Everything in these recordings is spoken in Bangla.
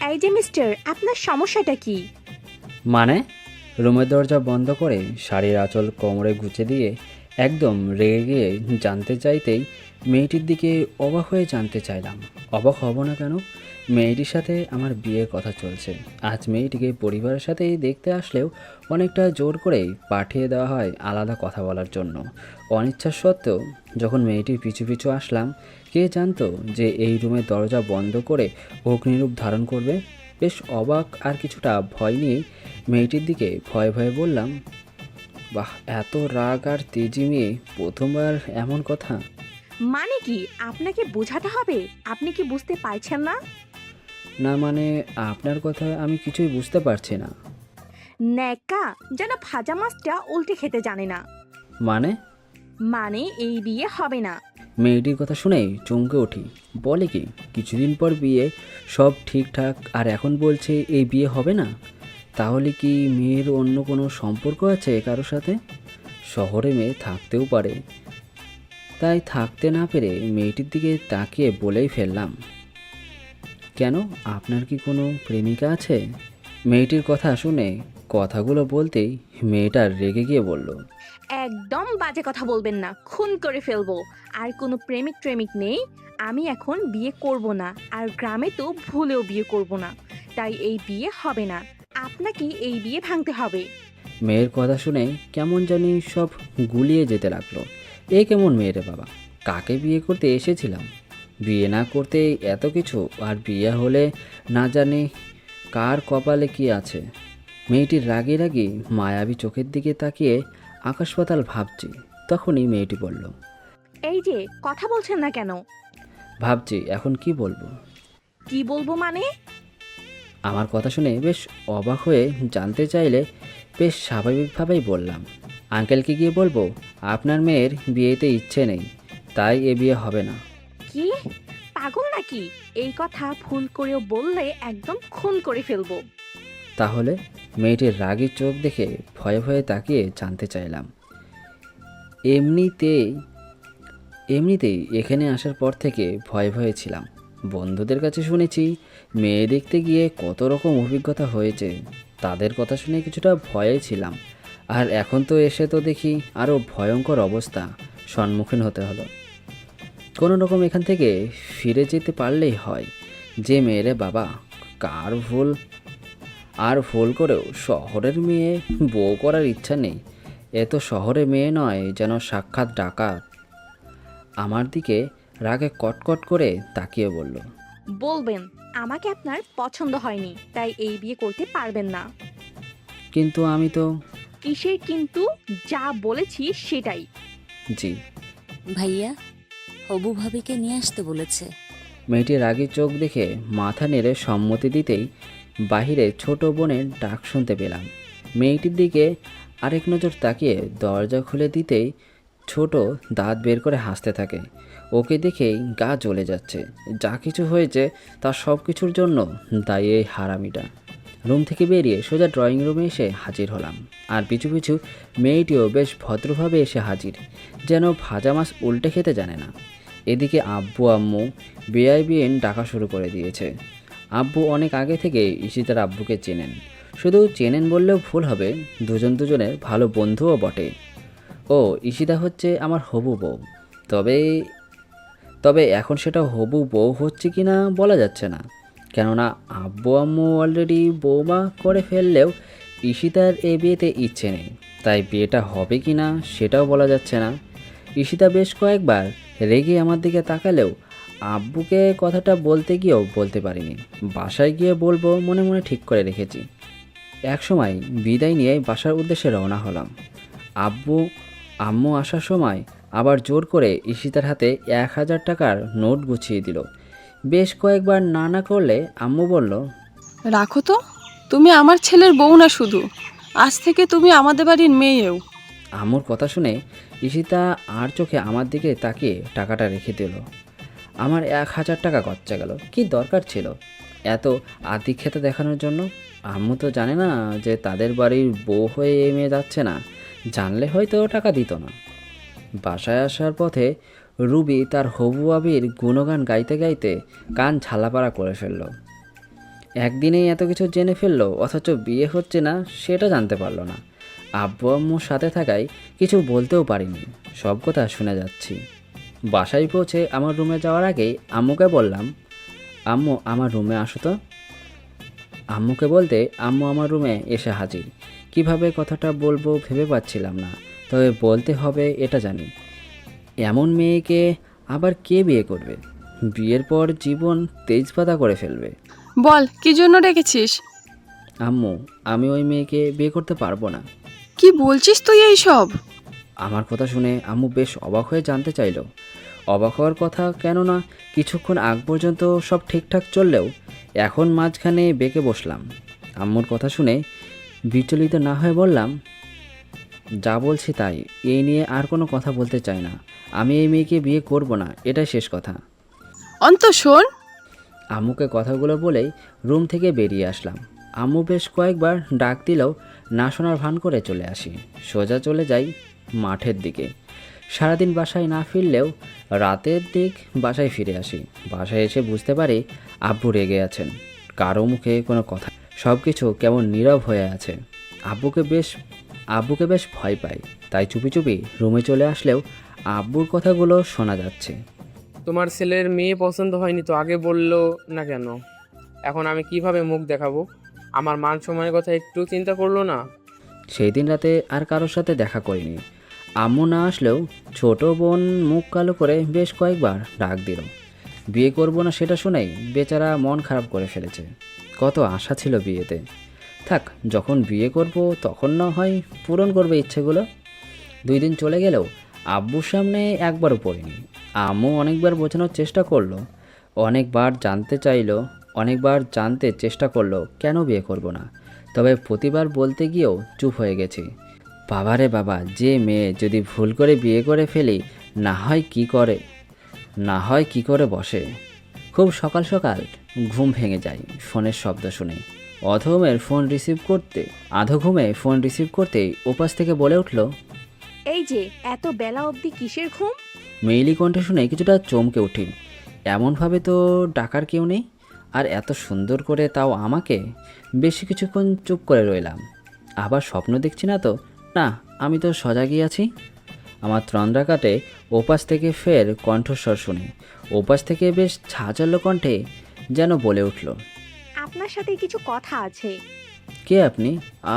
এই যে মিস্টার, আপনার সমস্যাটা কি? মানে? রুমের দরজা বন্ধ করে শাড়ির আঁচল কোমরে গুঁজে দিয়ে একদম রেগে গিয়ে জানতে চাইতেই মেয়েটির দিকে অবাক হয়ে জানতে চাইলাম। অবাক হব না কেন? মেয়েটির সাথে আমার বিয়ের কথা চলছে। আজ মেয়েটিকে পরিবারের সাথেই দেখতে আসলেও অনেকটা জোর করেই পাঠিয়ে দেওয়া হয় আলাদা কথা বলার জন্য। অনিচ্ছা সত্ত্বেও যখন মেয়েটির পিছু পিছু আসলাম, কে জানতো যে এই রুমের দরজা বন্ধ করে অগ্নিরূপ ধারণ করবে। বেশ অবাক আর কিছুটা ভয় নিয়েই মেয়েটির দিকে ভয়ে ভয়ে বললাম, বাহ, এত রাগ আর তেজি মেয়ে, প্রথমবার এমন কথা। মানে কি আপনাকে বোঝাতে হবে? আপনি কি বুঝতে পারছেন না? না মানে, আপনার কথা আমি কিছুই বুঝতে পারছি না। ন্যাকা যেন ভাজা মাছটা উল্টে খেতে জানে না। মানে? মানে এই বিয়ে হবে না। মেয়েটির কথা শুনেই চমকে উঠি। বলে কি, কিছুদিন পর বিয়ে, সব ঠিকঠাক, আর এখন বলছে এই বিয়ে হবে না? তাহলে কি মেয়ের অন্য কোনো সম্পর্ক আছে কারোর সাথে? শহরে মেয়ে থাকতেও পারে। তাই থাকতে না পেরে মেয়েটির দিকে তাকিয়ে বলেই ফেললাম, কেন, আপনার কি কোনো প্রেমিকা আছে? মেয়েটির কথা শুনে কথাগুলো বলতেই মেয়েটা রেগে গিয়ে বলল, একদম বাজে কথা বলবেন না, খুন করে ফেলবো। আর কোনো প্রেমিক প্রেমিক নেই। আমি এখন বিয়ে করব না, আর গ্রামে তো ভুলেও বিয়ে করব না। তাই এই বিয়ে হবে না। আপনাকে এই বিয়ে ভাঙতে হবে। মেয়ের কথা শুনে কেমন জানি সব গুলিয়ে যেতে লাগলো। এ কেমন মেয়ে রে বাবা, কাকে বিয়ে করতে এসেছিলাম? বিয়ে না করতে এত কিছু, আর বিয়ে হলে না জানি কার কপালে কি আছে। মেয়েটির রাগে রাগে মায়াবী চোখের দিকে তাকিয়ে আকাশ পাতাল ভাবছি। তখনই মেয়েটি বলল, এই যে কথা বলছেন না কেন? ভাবছি এখন কি বলবো। কি বলবো মানে? আমার কথা শুনে বেশ অবাক হয়ে জানতে চাইলে বেশ স্বাভাবিকভাবেই বললাম, আঙ্কেলকে গিয়ে বলবো আপনার মেয়ের বিয়েতে ইচ্ছে নেই, তাই এ বিয়ে হবে না। কি, পাগল নাকি? এই কথা ভুল করেও বললে একদম খুন করে ফেলবো। তাহলে? মেয়েটির রাগী চোখ দেখে ভয়ে ভয়ে তাকিয়ে জানতে চাইলাম। এমনিতেই এমনিতেই এখানে আসার পর থেকে ভয়ে ভয়ে ছিলাম। বন্ধুদের কাছে শুনেছি মেয়ে দেখতে গিয়ে কত রকম অভিজ্ঞতা হয়েছে, তাদের কথা শুনে কিছুটা ভয়ে ছিলাম। আর এখন তো এসে তো দেখি আরও ভয়ঙ্কর অবস্থা সম্মুখীন হতে হলো। কোনো রকম এখান থেকে ফিরে যেতে পারলেই হয়। যে মেয়েরে বাবা, কার ভুল? আর ভুল করেও শহরের মেয়ে বউ করার ইচ্ছা নেই। এ তো শহরে মেয়ে নয়, যেন সাক্ষাৎ ডাকাত। আমার দিকে রাগে কটকট করে তাকিয়ে বলল, বলবেন আমাকে আপনার পছন্দ হয়নি, তাই এই বিয়ে করতে পারবেন না। কিন্তু আমি তো। কিসের কিন্তু? যা বলেছি সেটাই। জি। ভাইয়া, হবু ভাবিকে নিয়ে আসতে বলেছে। মেয়েটির রাগী চোখ দেখে মাথা নেড়ে সম্মতি দিতেই বাহিরে ছোট বোনের ডাক শুনতে পেলাম। মেয়েটির দিকে আরেক নজর তাকিয়ে দরজা খুলে দিতেই ছোট দাঁত বের করে হাসতে থাকে। ওকে দেখেই গা জ্বলে যাচ্ছে। যা কিছু হয়েছে তার সব কিছুর জন্য দায়ী এই হারামিটা। রুম থেকে বেরিয়ে সোজা ড্রয়িং রুমে এসে হাজির হলাম। আর পিছু পিছু মেয়েটিও বেশ ভদ্রভাবে এসে হাজির, যেন ভাজা মাছ উল্টে খেতে জানে না। এদিকে আব্বু আম্মু বেআইবিএন ডাকা শুরু করে দিয়েছে। আব্বু অনেক আগে থেকে ঈশিতার আব্বুকে চেনেন। শুধু চেনেন বললেও ভুল হবে, দুজন দুজনের ভালো বন্ধুও বটে। ও, ঈশিতা হচ্ছে আমার হবু বউ। তবে তবে এখন সেটা হবু বউ হচ্ছে কি না বলা যাচ্ছে না, কেননা আব্বু আম্মু অলরেডি বৌমা করে ফেললেও ঈশিতার এই বিয়েতে ইচ্ছে নেই। তাই বিয়েটা হবে কি না সেটাও বলা যাচ্ছে না। ঈশিতা বেশ কয়েকবার রেগে আমার দিকে তাকালেও আব্বুকে কথাটা বলতে গিয়েও বলতে পারিনি। বাসায় গিয়ে বলবো মনে মনে ঠিক করে রেখেছি। একসময় বিদায় নিয়ে বাসার উদ্দেশ্যে রওনা হলাম। আব্বু আম্মু আসার সময় আবার জোর করে ঈশিতার হাতে 1,000 টাকার নোট গুছিয়ে দিল। বেশ কয়েকবার না না করলে আম্মু বলল, রাখো তো, তুমি আমার ছেলের বউ না শুধু, আজ থেকে তুমি আমাদের বাড়ির মেয়েও। আম্মুর কথা শুনে ঈশিতা আর চোখে আমার দিকে তাকিয়ে টাকাটা রেখে দিল। আমার 1,000 টাকা খরচা গেল, কি দরকার ছিল এত আতিখ্যাতা দেখানোর জন্য? আম্মু তো জানে না যে তাদের বাড়ির বউ হয়ে এই মেয়ে যাচ্ছে না, জানলে হয়তো টাকা দিত না। বাসায় আসার পথে রুবি তার হবু আবির গুণগান গাইতে গাইতে কান ঝালাপাড়া করে ফেলল। একদিনেই এত কিছু জেনে ফেললো, অথচ বিয়ে হচ্ছে না সেটা জানতে পারলো না। আব্বু আম্মুর সাথে থাকায় কিছু বলতেও পারিনি, সব কথা শুনে যাচ্ছি। বাসায় পৌঁছে আমার রুমে যাওয়ার আগেই আম্মুকে বললাম, আম্মু আমার রুমে আসো তো। আম্মুকে বলতে আম্মু আমার রুমে এসে হাজির। কিভাবে কথাটা বলবো ভেবে পাচ্ছিলাম না, তবে বলতে হবে এটা জানি। এমন মেয়েকে আবার কে বিয়ে করবে? বিয়ের পর জীবন তেজপাতা করে ফেলবে। বল কি জন্য ডেকেছিস? আম্মু, আমি ওই মেয়েকে বিয়ে করতে পারবো না। কি বলছিস তুই এই সব? আমার কথা শুনে আম্মু বেশ অবাক হয়ে জানতে চাইল। অবাক হওয়ার কথা, কেননা কিছুক্ষণ আগ পর্যন্ত সব ঠিকঠাক চললেও এখন মাঝখানে বেঁকে বসলাম। আম্মুর কথা শুনে বিচলিত না হয়ে বললাম, যা বলছি তাই, এই নিয়ে আর কোনো কথা বলতে চাই না। আমি এই মেয়েকে বিয়ে করব না, এটাই শেষ কথা। অন্ত শোন। আম্মুকে কথাগুলো বলেই রুম থেকে বেরিয়ে আসলাম। আম্মু বেশ কয়েকবার ডাক দিলেও না শোনার ভান করে চলে আসি। সোজা চলে যাই মাঠের দিকে। সারাদিন বাসায় না ফিরলেও রাতের দিক বাসায় ফিরে আসি। বাসায় এসে বুঝতে পারি আব্বু রেগে আছেন। কারো মুখে কোনো কথা, সব কিছু কেমন নীরব হয়ে আছে। আব্বুকে বেশ ভয় পাই, তাই চুপি চুপি রুমে চলে আসলেও আব্বুর কথাগুলো শোনা যাচ্ছে। তোমার ছেলের মেয়ে পছন্দ হয়নি তো আগে বললো না কেন? এখন আমি কিভাবে মুখ দেখাবো? আমার মান সম্মানের কথা একটু চিন্তা করলো না? সেই দিন রাতে আর কারোর সাথে দেখা করিনি। আম্মু না আসলেও ছোট বোন মুখ কালো করে বেশ কয়েকবার ডাক দিল। বিয়ে করব না সেটা শুনেই বেচারা মন খারাপ করে ফেলেছে। কত আশা ছিল বিয়েতে। থাক, যখন বিয়ে করব তখন না হয় পূরণ করবে ইচ্ছেগুলো। 2 দিন চলে গেলেও আব্বুর সামনে একবারও পড়িনি। আম্মু অনেকবার বোঝানোর চেষ্টা করলো, অনেকবার জানতে চেষ্টা করলো কেন বিয়ে করব না। তবে প্রতিবার বলতে গিয়েও চুপ হয়ে গেছি। বাবারে বাবা, যে মেয়ে যদি ভুল করে বিয়ে করে ফেলি, না হয় কি করে বসে। খুব সকাল সকাল ঘুম ভেঙে যায় ফোনের শব্দ শুনে। আধো ঘুমে ফোন রিসিভ করতেই ওপাশ থেকে বলে উঠল, এই যে এত বেলা অবধি কিসের ঘুম? মেইলি কণ্ঠে শুনে কিছুটা চমকে উঠি। এমনভাবে তো ডাকার কেউ নেই, আর এত সুন্দর করে, তাও আমাকে। বেশি কিছুক্ষণ চুপ করে রইলাম। আবার স্বপ্ন দেখছি না তো? না, আমি তো সজাগই আছি। আমার তন্দ্রা কাটে ওপাশ থেকে ফের কণ্ঠস্বর শুনে। ওপাশ থেকে বেশ ঝাঁঝালো কণ্ঠে যেন বলে উঠল, আপনার সাথে কিছু কথা আছে। কে আপনি?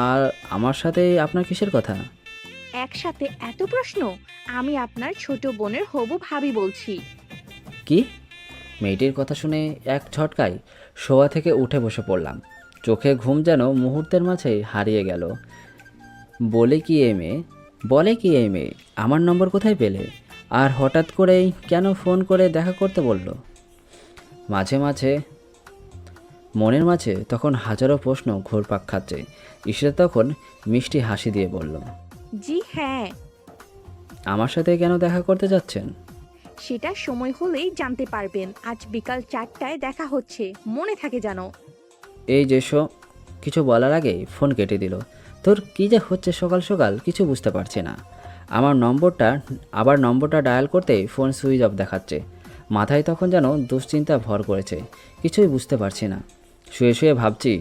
আর আমার সাথে আপনার কিসের কথা? একসাথে এত প্রশ্ন? আমি আপনার ছোট বোনের হবু ভাবি বলছি। কি? মেয়েটির কথা শুনে এক ঝটকায় শোয়া থেকে উঠে বসে পড়লাম। চোখে ঘুম যেন মুহূর্তের মাঝেই হারিয়ে গেল। বলে কি এই মেয়ে আমার নম্বর কোথায় পেলে? আর হঠাৎ করেই কেন ফোন করে দেখা করতে বলল? মনের মাঝে তখন হাজারো প্রশ্ন ঘুরপাক খাচ্ছে। ঈশিতা তখন মিষ্টি হাসি দিয়ে বলল, জি হ্যাঁ। আমার সাথে কেন দেখা করতে যাচ্ছেন? সেটা সময় হলেই জানতে পারবেন। আজ বিকাল 4টায় দেখা হচ্ছে, মনে থাকে জানো। এই যে কিছু বলার আগেই ফোন কেটে দিল। তোর কী যে হচ্ছে সকাল সকাল কিছু বুঝতে পারছি না। আবার নম্বরটা ডায়াল করতেই ফোন সুইচ অফ দেখাচ্ছে। মাথায় তখন যেন দুশ্চিন্তা ভর করেছে। কিছুই বুঝতে পারছি না। শুয়ে শুয়ে ভাবছি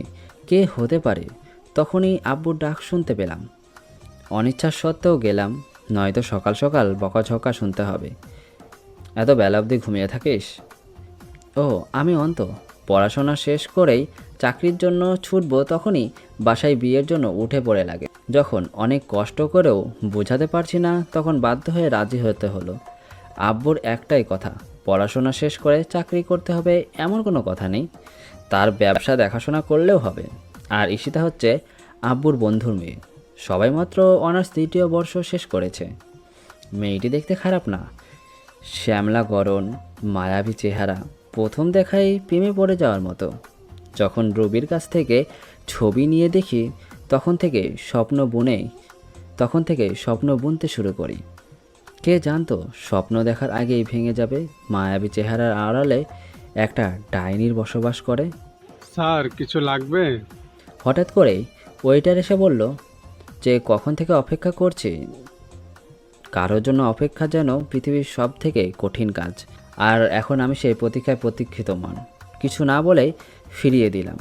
কে হতে পারে। তখনই আব্বুর ডাক শুনতে পেলাম। অনিচ্ছা সত্ত্বেও গেলাম, নয়তো সকাল সকাল বকাঝকা শুনতে হবে। এত বেলা অবধি ঘুমিয়ে থাকিস? ও, আমি অন্ত। পড়াশোনা শেষ করেই চাকরির জন্য ছুটব, তখনই বাসায় বিয়ের জন্য উঠে পড়ে লাগে। যখন অনেক কষ্ট করেও বোঝাতে পারছি না, তখন বাধ্য হয়ে রাজি হতে হলো। আব্বুর একটাই কথা, পড়াশোনা শেষ করে চাকরি করতে হবে এমন কোনো কথা নেই। তার ব্যবসা দেখাশোনা করলেও হবে। আর ঈশিতা হচ্ছে আব্বুর বন্ধুর মেয়ে। সবাই মাত্র অনার্স 3য় বর্ষ শেষ করেছে। মেয়েটি দেখতে খারাপ না, শ্যামলা গড়ন, মায়াবী চেহারা, প্রথম দেখায় প্রেমে পড়ে যাওয়ার মতো। যখন রবির কাছ থেকে ছবি নিয়ে দেখি, তখন থেকে স্বপ্ন বুনতে শুরু করি। কে জানতো স্বপ্ন দেখার আগেই ভেঙে যাবে মায়াবী চেহারার আড়ালে একটা ডাইনির বসবাস করে। স্যার কিছু লাগবে? হঠাৎ করেই ওয়েটার এসে বলল যে কখন থেকে অপেক্ষা করছি। কারোর জন্য অপেক্ষা যেন পৃথিবীর সব থেকে কঠিন কাজ। আর এখন আমি সেই প্রতীক্ষায় প্রতীক্ষিতমান। কিছু না বলেই ফিরিয়ে দিলাম।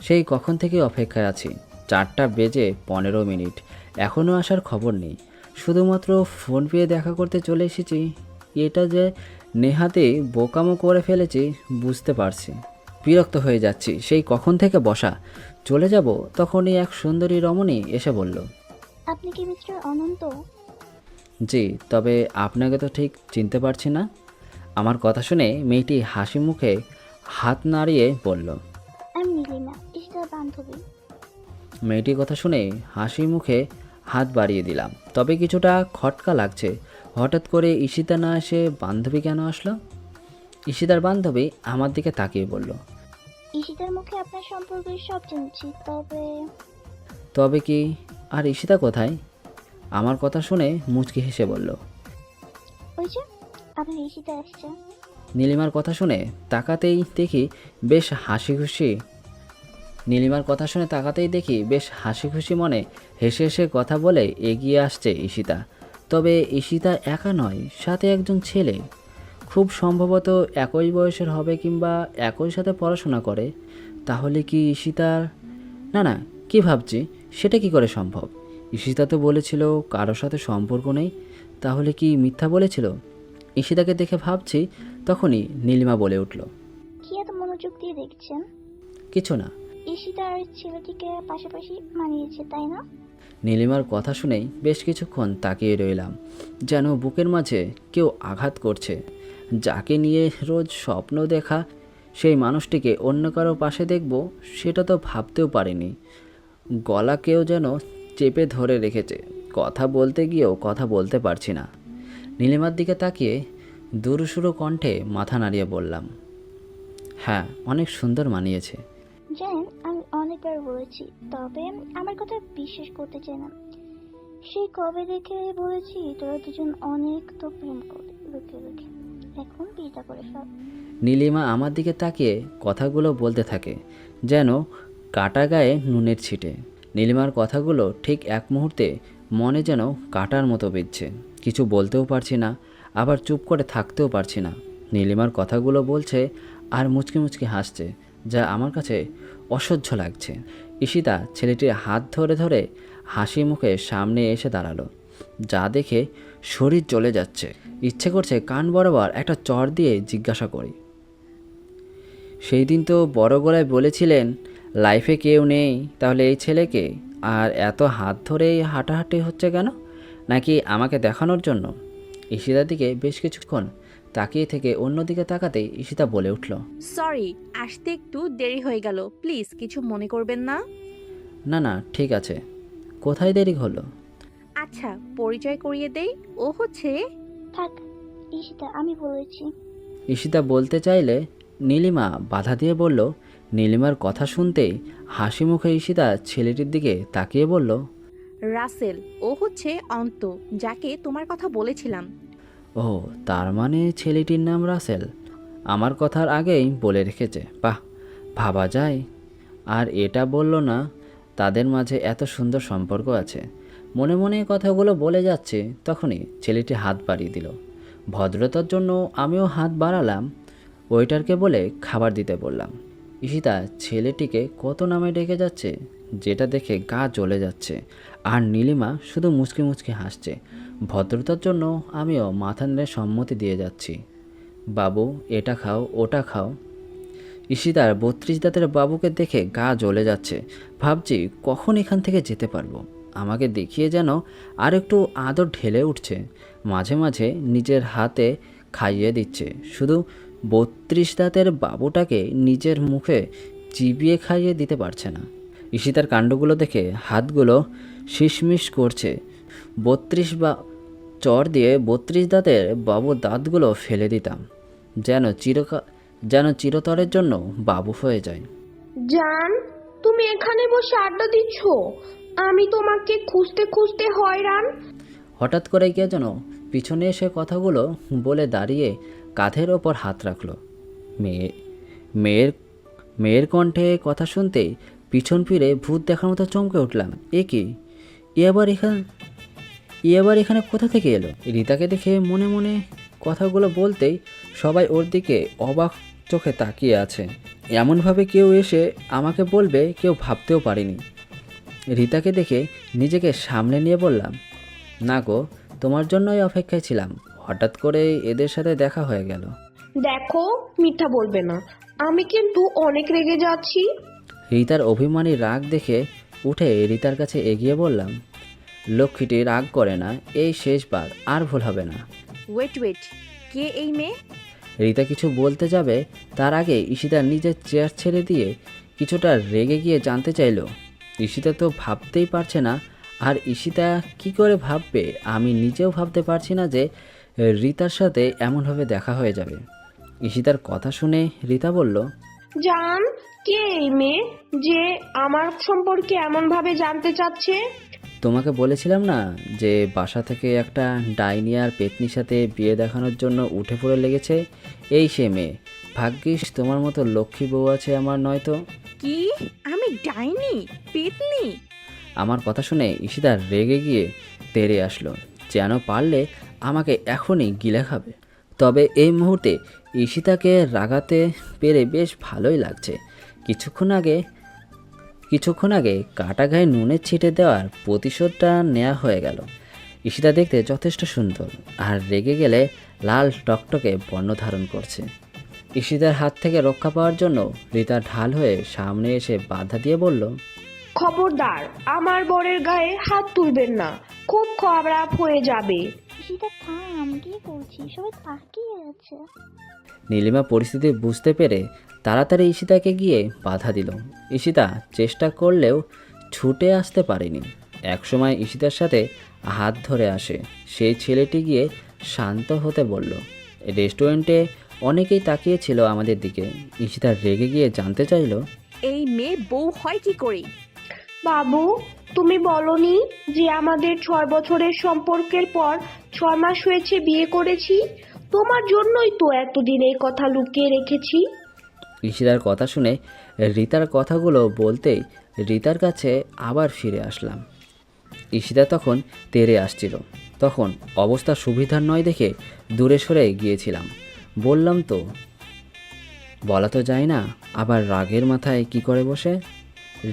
সেই কখন থেকে অপেক্ষায় আছি। 4:15 এখনও আসার খবর নেই। শুধুমাত্র ফোন পেয়ে দেখা করতে চলে এসেছি। এটা যে নেহাতেই বোকামো করে ফেলেছি বুঝতে পারছি। বিরক্ত হয়ে যাচ্ছি। সেই কখন থেকে বসা। চলে যাব তখনই এক সুন্দরী রমণী এসে বলল, আপনি কি মিস্টার অনন্ত? জি, তবে আপনাকে তো ঠিক চিনতে পারছি না। আমার কথা শুনে মেয়েটি হাসি মুখে হাত নাড়িয়ে বলল। আমি নীলিমা, ঈশিতার বান্ধবী। মেয়েটির কথা শুনে হাসি মুখে হাত বাড়িয়ে দিলাম। তবে কিছুটা খটকা লাগছে। হঠাৎ করে ঈশিতা না এসে বান্ধবী কেন আসলো? ঈশিতার বান্ধবী আমার দিকে তাকিয়ে বলল, ঈশিতার মুখে আপনার সম্পর্কে সব জেনেছি, তবে কি? আর ঈশিতা কোথায়? আমার কথা শুনে মুচকি হেসে বলল। ওই যে আপনার ঈশিতা আসছে। নীলিমার কথা শুনে তাকাতেই দেখি বেশ হাসি খুশি বেশ হাসি খুশি মনে হেসে হেসে কথা বলে এগিয়ে আসছে ঈশিতা। তবে ঈশিতা একা নয়, সাথে একজন ছেলে। খুব সম্ভবত একই বয়সের হবে কিংবা একই সাথে পড়াশোনা করে। তাহলে কি ঈশিতার... না, কি ভাবছি সেটা কি করে সম্ভব? ঈশিতা তো বলেছিল কারোর সাথে সম্পর্ক নেই। তাহলে কি মিথ্যা বলেছিল? ঈশিতাকে দেখে ভাবছি, তখনই নীলিমা বলে উঠল, কি এত মনোযোগ দিয়ে দেখছেন? কিছু না। ঈশিতা আর ছেলেটিকে পাশাপাশি মানিয়েছে, তাই না? নীলিমার কথা শুনেই বেশ কিছুক্ষণ তাকিয়ে রইলাম, যেন বুকের মাঝে কেউ আঘাত করছে। যাকে নিয়ে রোজ স্বপ্ন দেখা সেই মানুষটিকে অন্য কারো পাশে দেখব, সেটা তো ভাবতেও পারিনি। গলা কেউ যেন চেপে ধরে রেখেছে। কথা বলতে গিয়েও কথা বলতে পারছি না। নীলিমার দিকে তাকিয়ে দুরুসুরু কণ্ঠে মাথা নাড়িয়ে বললাম, হ্যাঁ, অনেক সুন্দর মানিয়েছে। জানেন, আমি অনেকবার বলেছি, তবে আমার কথা বিশ্বাস করতে চাই না। সেই কবে দেখে বলেছি তোরা দুজন অনেক তো প্রেম করবে লুকিয়ে লুকিয়ে, এখন বিয়েটা করে ফেল। নীলিমা আমার দিকে তাকিয়ে কথাগুলো বলতে থাকে যেন কাটা গায়ে নুনের ছিটে। নীলিমার কথাগুলো ঠিক এক মুহূর্তে মনে যেন কাটার মতো বিঁধছে। কিছু বলতেও পারছি না, আবার চুপ করে থাকতেও পারছি না। নীলিমার কথাগুলো বলছে আর মুচকি মুচকি হাসছে, যা আমার কাছে অসহ্য লাগছে। ঈশিতা ছেলেটির হাত ধরে ধরে হাসি মুখে সামনে এসে দাঁড়ালো। যা দেখে শরীর চলে যাচ্ছে। ইচ্ছে করছে কান বরাবর একটা চড় দিয়ে জিজ্ঞাসা করি, সেই দিন তো বড় গলায় বলেছিলেন লাইফে কেউ নেই, তাহলে এই ছেলেকে? আর এত হাত ধরেই হাঁটাহাঁটি হচ্ছে কেন? নাকি আমাকে দেখানোর জন্য? ঈশিতার দিকে বেশ কিছুক্ষণ তাকিয়ে থেকে অন্যদিকে তাকাতেই ঈশিতা বলে উঠল, সরি, আসতে একটু দেরি হয়ে গেল, প্লিজ কিছু মনে করবেন না। না, ঠিক আছে। কোথায় দেরি হলো? আচ্ছা, পরিচয় করিয়ে দেই। ও হচ্ছে... থাক ঈশিতা, আমি বলেছি। ঈশিতা বলতে চাইলে নীলিমা বাধা দিয়ে বলল। নীলিমার কথা শুনতেই হাসি মুখে ঈশিতা ছেলেটির দিকে তাকিয়ে বলল, রাসেল, ও হচ্ছে অন্ত, যাকে তোমার কথা বলেছিলাম। ও, তার মানে ছেলেটির নাম রাসেল। আমার কথার আগেই বলে রেখেছে। বাহ, ভাবা যায়। আর এটা বলল না তাদের মাঝে এত সুন্দর সম্পর্ক আছে। মনে মনে কথাগুলো বলে যাচ্ছে, তখনই ছেলেটি হাত বাড়িয়ে দিল। ভদ্রতার জন্য আমিও হাত বাড়ালাম। ওয়েটারকে বলে খাবার দিতে বললাম। ঈশিতা ছেলেটিকে কত নামে ডেকে যাচ্ছে, যেটা দেখে গা জ্বলে যাচ্ছে। আর নীলিমা শুধু মুচকি মুচকি হাসছে। ভদ্রতার জন্য আমিও মাথা নেড়ে সম্মতি দিয়ে যাচ্ছি। বাবু, এটা খাও, ওটা খাও। ঈশিতার 32 দাঁতের বাবুকে দেখে গা জ্বলে যাচ্ছে। ভাবছি কখন এখান থেকে যেতে পারবো। আমাকে দেখিয়ে যেন আর একটু আদর ঢেলে উঠছে। মাঝে মাঝে নিজের হাতে খাইয়ে দিচ্ছে। শুধু 32 দাঁতের বাবুটাকে নিজের মুখে চিবিয়ে খাইয়ে দিতে পারছে না। ঈশিতার কাণ্ডগুলো দেখে হাতগুলো শিশমিশ করছে। 32 বা চর দিয়ে 32 দাঁতের বাবু দাঁতগুলো ফেলে দিতাম, যেন চিরতরের জন্য বাবু হয়ে যায়। জান, তুমি এখানে বসে আড্ডা দিচ্ছ, আমি তোমাকে খুঁজতে খুঁজতে হয়রান। হঠাৎ করে কে যেন পিছনে এসে কথাগুলো বলে দাঁড়িয়ে কাঁধের ওপর হাত রাখলো। মেয়ের কণ্ঠে কথা শুনতেই পিছন ফিরে ভূত দেখার মতো চমকে উঠলাম। এ কি? এ আবার এখানে কোথা থেকে এলো? রিতাকে দেখে মনে মনে কথাগুলো বলতেই সবাই ওর দিকে অবাক চোখে তাকিয়ে আছে। এমনভাবে কেউ এসে আমাকে বলবে কেউ ভাবতেও পারিনি। রিতাকে দেখে নিজেকে সামলে নিয়ে বললাম, না গো, তোমার জন্যই অপেক্ষায় ছিলাম, হঠাৎ করে এদের সাথে দেখা হয়ে গেল। দেখো, মিথ্যা বলবে না, আমি কিন্তু অনেক রেগে যাচ্ছি। রিতার অভিমানী রাগ দেখে উঠে রিতার কাছে এগিয়ে বললাম, লক্ষ্মীটি রাগ করে না, এই শেষবার, আর ভুল হবে না। ওয়েট ওয়েট, কে এই মেয়ে? রিতা কিছু বলতে যাবে তার আগে ঈশিতা নিজের চেয়ার ছেড়ে দিয়ে কিছুটা রেগে গিয়ে জানতে চাইল। ঈশিতা তো ভাবতেই পারছে না, আর ঈশিতা কি করে ভাববে আমি নিজেও ভাবতে পারছি না যে রিতার সাথে এমনভাবে দেখা হয়ে যাবে। ঈশিতার কথা শুনে রিতা বলল, জান, কে এই মেয়ে যে আমার সম্পর্কে এমন ভাবে জানতে চাচ্ছে? তোমাকে বলেছিলাম না যে বাসা থেকে একটা ডাইনি আর পেতনির সাথে বিয়ে দেখানোর জন্য উঠে পড়ে লেগেছে, এই সে মেয়ে। ভাগ্যিস তোমার মতো লক্ষ্মী বউ আছে আমার, নয়তো। কি? আমি ডাইনি? পেতনি? আমার কথা শুনে ঈশিতা রেগে গিয়ে তেড়ে আসলো, যেন পারলে আমাকে এখনই গিলে খাবে। তবে এই মুহূর্তে ঈশিতাকে রাগাতে পেরে বেশ ভালোই লাগছে। কিছুক্ষণ আগে কাটা গায়ে নুনের ছিটে দেওয়ার প্রতিশোধটা নেওয়া হয়ে গেল। ঈশিতা দেখতে যথেষ্ট সুন্দর, আর রেগে গেলে লাল টকটকে বর্ণ ধারণ করছে। ঈশিতার হাত থেকে রক্ষা পাওয়ার জন্য রিতা ঢাল হয়ে সামনে এসে বাধা দিয়ে বলল, খবরদার, আমার বরের গায়ে হাত তুলবেন না, খুব খারাপ হয়ে যাবে। সেটা থাম, কি করছিস? সবাই তাকিয়ে আছে। নীলিমা পরিস্থিতি বুঝতে পেরে তাড়াতাড়ি ঈশিতাকে গিয়ে বাধা দিল। ঈশিতা চেষ্টা করলেও ছুটে আসতে পারেনি। একসময় ঈশিতার সাথে হাত ধরে আসে সেই ছেলেটি গিয়ে শান্ত হতে বলল। রেস্টুরেন্টে অনেকেই তাকিয়েছিল আমাদের দিকে। ঈশিতা রেগে গিয়ে জানতে চাইল, এই মেয়ে বউ হয় কি করে? বাবু, তুমি বলনি যে আমাদের 6 বছরের সম্পর্কের পর 6 মাস হয়েছে বিয়ে করেছি? তোমার জন্যই তো এতদিন এই কথা লুকিয়ে রেখেছি। ঈশিতার কথা শুনে রিতার কথাগুলো বলতেই রিতার কাছে আবার ফিরে আসলাম। ঈশিতা তখন তেড়ে আসছিল। তখন অবস্থা সুবিধার নয় দেখে দূরে সরে গিয়েছিলাম। বললাম তো, বলা তো যায় না, আবার রাগের মাথায় কি করে বসে।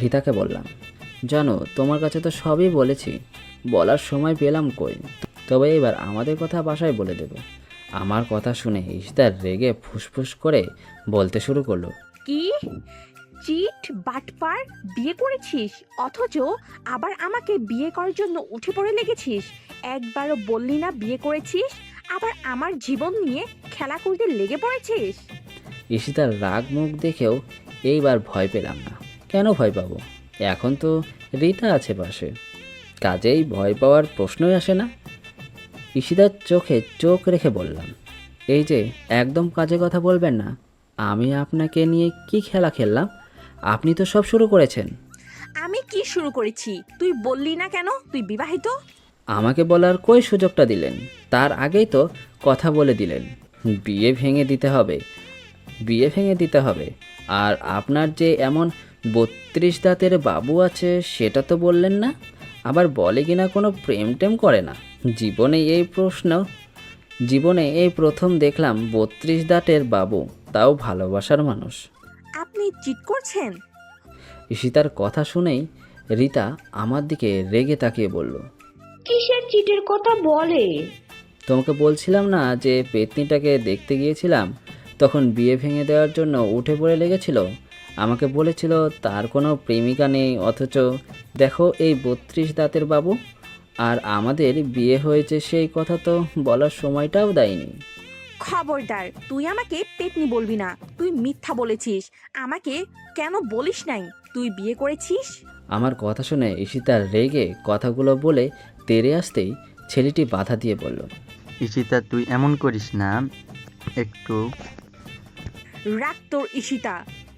রিতাকে বললাম, জানো, তোমার কাছে তো সবই বলেছি, বলার সময় পেলাম কই। তবে এবার আমাদের কথা বাসায় বলে দেব। আমার কথা শুনে ঈশিতা রেগে ফুসফুস করে বলতে শুরু করলো, কি? চিট বাটপার, বিয়ে করেছিস অথচ আবার আমাকে বিয়ে করার জন্য উঠে পড়ে লেগেছিস। একবারও বললি না বিয়ে করেছিস, আবার আমার জীবন নিয়ে খেলা করতে লেগে পড়েছিস। ঈশিতার রাগ মুখ দেখেও এইবার ভয় পেলাম না। কেন ভয় পাবো? এখন তো রিতা আছে পাশে, কাজেই ভয় পাওয়ার প্রশ্নই আসে না। ঈশিতার চোখে চোখ রেখে বললাম, এই যে একদম কাজে কথা বলবেন না। আমি আপনাকে নিয়ে কি খেলা খেললাম? আপনি তো সব শুরু করেছেন। আমি কি শুরু করেছি? তুই বললি না কেন তুই বিবাহিত? আমাকে বলার কই সুযোগটা দিলেন? তার আগেই তো কথা বলে দিলেন বিয়ে ভেঙে দিতে হবে। আর আপনার যে এমন 32 দাঁতের বাবু আছে সেটা তো বললেন না। আবার বলে কিনা কোনো প্রেম টেম করে না। জীবনে এই প্রথম দেখলাম 32 দাঁতের বাবু, তাও ভালোবাসার মানুষ। আপনি চিট করছেন? ঈশিতার কথা শুনেই রিতা আমার দিকে রেগে তাকিয়ে বলল, কিসের চিটের কথা বলে? তোমাকে বলছিলাম না যে পেতনিটাকে দেখতে গিয়েছিলাম, তখন বিয়ে ভেঙে দেওয়ার জন্য উঠে পড়ে লেগেছিল। আমাকে বলেছিল তার কোনো প্রেমিকা নেই, অথচ দেখো এই 32 দাঁতের বাবু। আর আমাদের বিয়ে হয়েছে সেই কথা তো বলার সময়টাও দেয়নি। খবরদার, তুই আমাকে পেতনি বলবি না। তুই মিথ্যা বলেছিস। আমাকে কেন বলিস নাই তুই বিয়ে করেছিস? আমার কথা শুনে ঈশিতা রেগে কথাগুলো বলে তেড়ে আসতেই ছেলেটি বাধা দিয়ে বলল, ঈশিতা, তুই এমন করিস না, একটু। রাগ তোর ঈশিতা,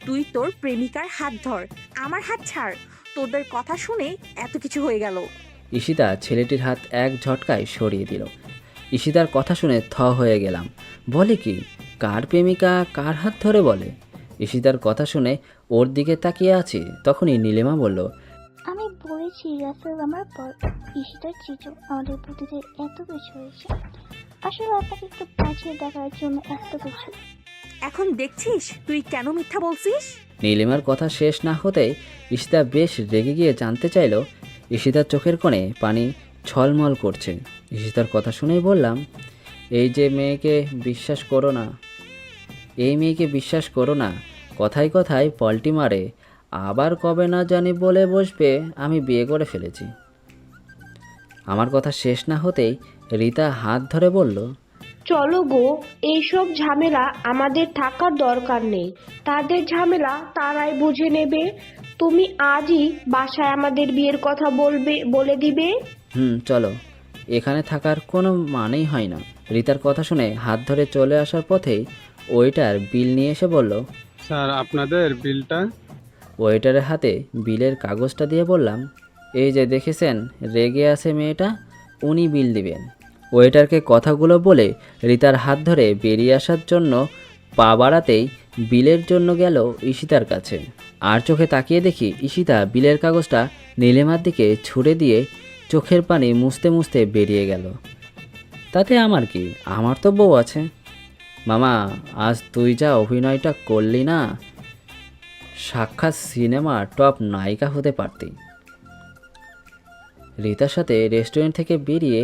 তুই তোর প্রেমিকার হাত ধর, আমার হাত ছাড়। তোদের কথা শুনে এত কিছু হয়ে গেল। ঈশিতা ছেলেটির হাত এক ঝটকায় সরিয়ে দিল। ঈশিতার কথা শুনে থ হয়ে গেলাম। বলে কি, কার প্রেমিকা কার হাত ধরে বলে? ঈশিতার কথা শুনে ওর দিকে তাকিয়ে আছি। তখনই নীলিমা বলল, আমি বলে করেছি রাসেল আমার পর, ঈশিতার চিঠো, আমাদের বুদ্ধিতে এত কিছু হয়েছে। আসলে আপনাকে একটু বাঁচিয়ে দেখার জন্য এত কিছু। এখন দেখছিস তুই কেন মিথ্যা বলছিস? নীলিমার কথা শেষ না হতেই ঈশিতা বেশ রেগে গিয়ে জানতে চাইল। ঈশিতার চোখের কোণে পানি ছলমল করছে। ঈশিতার কথা শুনেই বললাম, এই মেয়েকে বিশ্বাস করো না, কথায় কথায় পল্টি মারে, আবার কবে না জানি বলে বসবে আমি বিয়ে করে ফেলেছি। আমার কথা শেষ না হতেই রীতা হাত ধরে বলল, চলো গো, এইসব ঝামেলা আমাদের থাকার দরকার নেই। তাদের ঝামেলা তারাই বুঝে নেবে। তুমি আজই বাসায় আমাদের বিয়ের কথা বলে দিবে। চলো, এখানে থাকার কোনো মানেই হয় না। রীতার কথা শুনে হাত ধরে চলে আসার পথেই ওয়েটার বিল নিয়ে এসে বলল। স্যার আপনাদের বিলটা। ওয়েটারের হাতে বিলের কাগজটা দিয়ে বললাম, এই যে দেখেছেন রেগে আছে মেয়েটা, উনি বিল দিবেন। ওয়েটারকে কথাগুলো বলে রীতার হাত ধরে বেরিয়ে আসার জন্য পা বাড়াতেই বিলের জন্য গেল ঈশিতার কাছে। আর চোখে তাকিয়ে দেখি ঈশিতা বিলের কাগজটা নীলিমার দিকে ছুড়ে দিয়ে চোখের পানি মুছতে মুছতে বেরিয়ে গেল। তাতে আমার কি, আমার তো বউ আছে। মামা, আজ তুই যা অভিনয়টা করলি না, সাক্ষাৎ সিনেমার টপ নায়িকা হতে পারতি। রীতার সাথে রেস্টুরেন্ট থেকে বেরিয়ে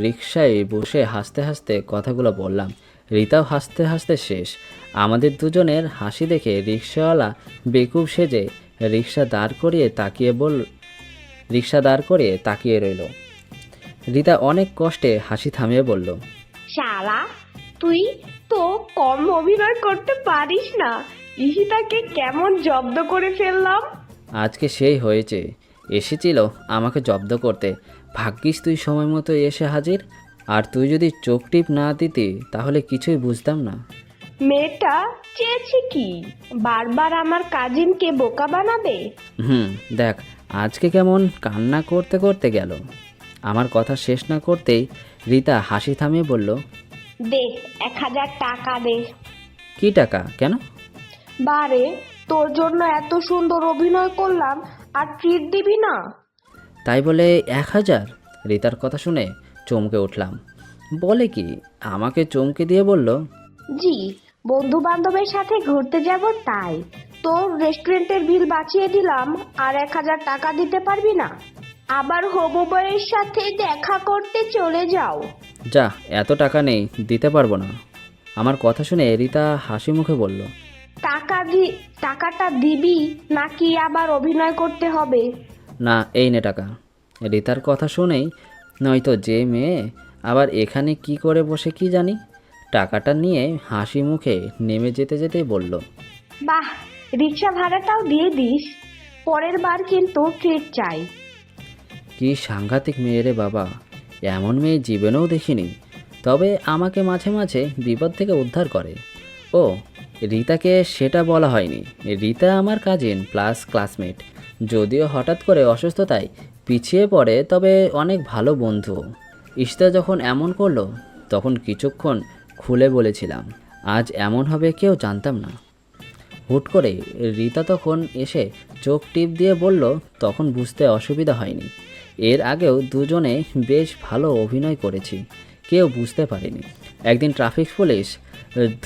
রিকশায় বসে হাসতে হাসতে কথাগুলো বললাম। রীতাও হাসতে হাসতে শেষ। আমাদের দুজনের হাসি দেখে রিকশাওয়ালা বেকুব সেজে রিকশা দাঁড় করিয়ে তাকিয়ে রইল। রীতা অনেক কষ্টে হাসি থামিয়ে বলল, শালা, তুই তো কম অভিনয় করতে পারিস না। ঈশিতাকে কেমন জব্দ করে ফেললাম। আজকে সেই হয়েছে, এসেছিল আমাকে জব্দ করতে। ভাগ্যিস তুই সময় মতো এসে হাজির। আর তুই যদি চোখ টিপ না দিতি তাহলে কিছুই বুঝতাম না। মেয়েটা চেয়েছে কি, বারবার আমার কাজিনকে বোকা বানাবে। দেখ আজকে কেমন কান্না করতে করতে গেল। আমার কথা শেষ না করতেই রীতা হাসি থামিয়ে বলল, দে 1000 টাকা দে। কি টাকা? কেন? বারে, তোর জন্য এত সুন্দর অভিনয় করলাম, আর ট্রিট দিবি না? তাই বলে 1000? রীতার কথা শুনে চমকে উঠলাম। বলে কি? আমাকে চমকে দিয়ে বলল, জি, বন্ধু বান্ধবের সাথে ঘুরতে যাব তাই। তোর রেস্টুরেন্টের বিল বাঁচিয়ে দিলাম, আর 1000 টাকা দিতে পারবি না? আবার হবু বউয়ের সাথে দেখা করতে চলে যাও। যা, এত টাকা নেই, দিতে পারবো না। আমার কথা শুনে রীতা হাসি মুখে বলল, টাকাটা দিবি নাকি আবার অভিনয় করতে হবে? না, এই নে টাকা। রীতার কথা শুনেই নয়তো যে মেয়ে আবার এখানে কি করে বসে কি জানি, টাকাটা নিয়ে হাসি মুখে নেমে যেতে যেতেই বলল, বাহ, রিক্সা ভাড়াটাও দিয়ে দিস। পরের বার কিন্তু ট্রিট চাই। কি সাংঘাতিক মেয়ে রে বাবা, এমন মেয়ে জীবনেও দেখিনি। তবে আমাকে মাঝে মাঝে বিপদ থেকে উদ্ধার করে। ও, রীতাকে সেটা বলা হয়নি। রীতা আমার কাজিন প্লাস ক্লাসমেট, যদিও হঠাৎ করে অসুস্থতায় পিছিয়ে পড়ে, তবে অনেক ভালো বন্ধু। ঈশিতা যখন এমন করলো তখন কিছুক্ষণ খুলে বলেছিলাম, আজ এমন হবে কেউ জানতাম না। হুট করে রীতা তখন এসে চোখ টিপ দিয়ে বলল, তখন বুঝতে অসুবিধা হয়নি। এর আগেও দুজনে বেশ ভালো অভিনয় করেছি, কেউ বুঝতে পারেনি। একদিন ট্রাফিক পুলিশ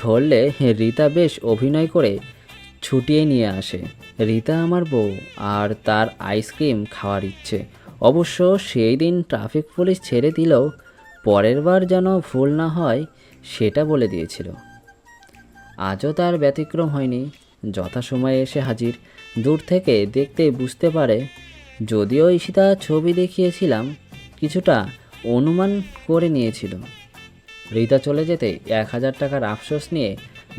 ধরলে রীতা বেশ অভিনয় করে ছুটিয়ে নিয়ে আসে। রীতা আমার বউ, আর তার আইসক্রিম খাওয়ার ইচ্ছে। অবশ্য সেই দিন ট্রাফিক পুলিশ ছেড়ে দিলেও পরের বার যেন ভুল না হয় সেটা বলে দিয়েছিল। আজও তার ব্যতিক্রম হয়নি, যথাসময়ে এসে হাজির। দূর থেকে দেখতে বুঝতে পারে। যদিও ঈশিতা ছবি দেখিয়েছিলাম, কিছুটা অনুমান করে নিয়েছিল। রীতা চলে যেতে 1000 টাকার আফসোস নিয়ে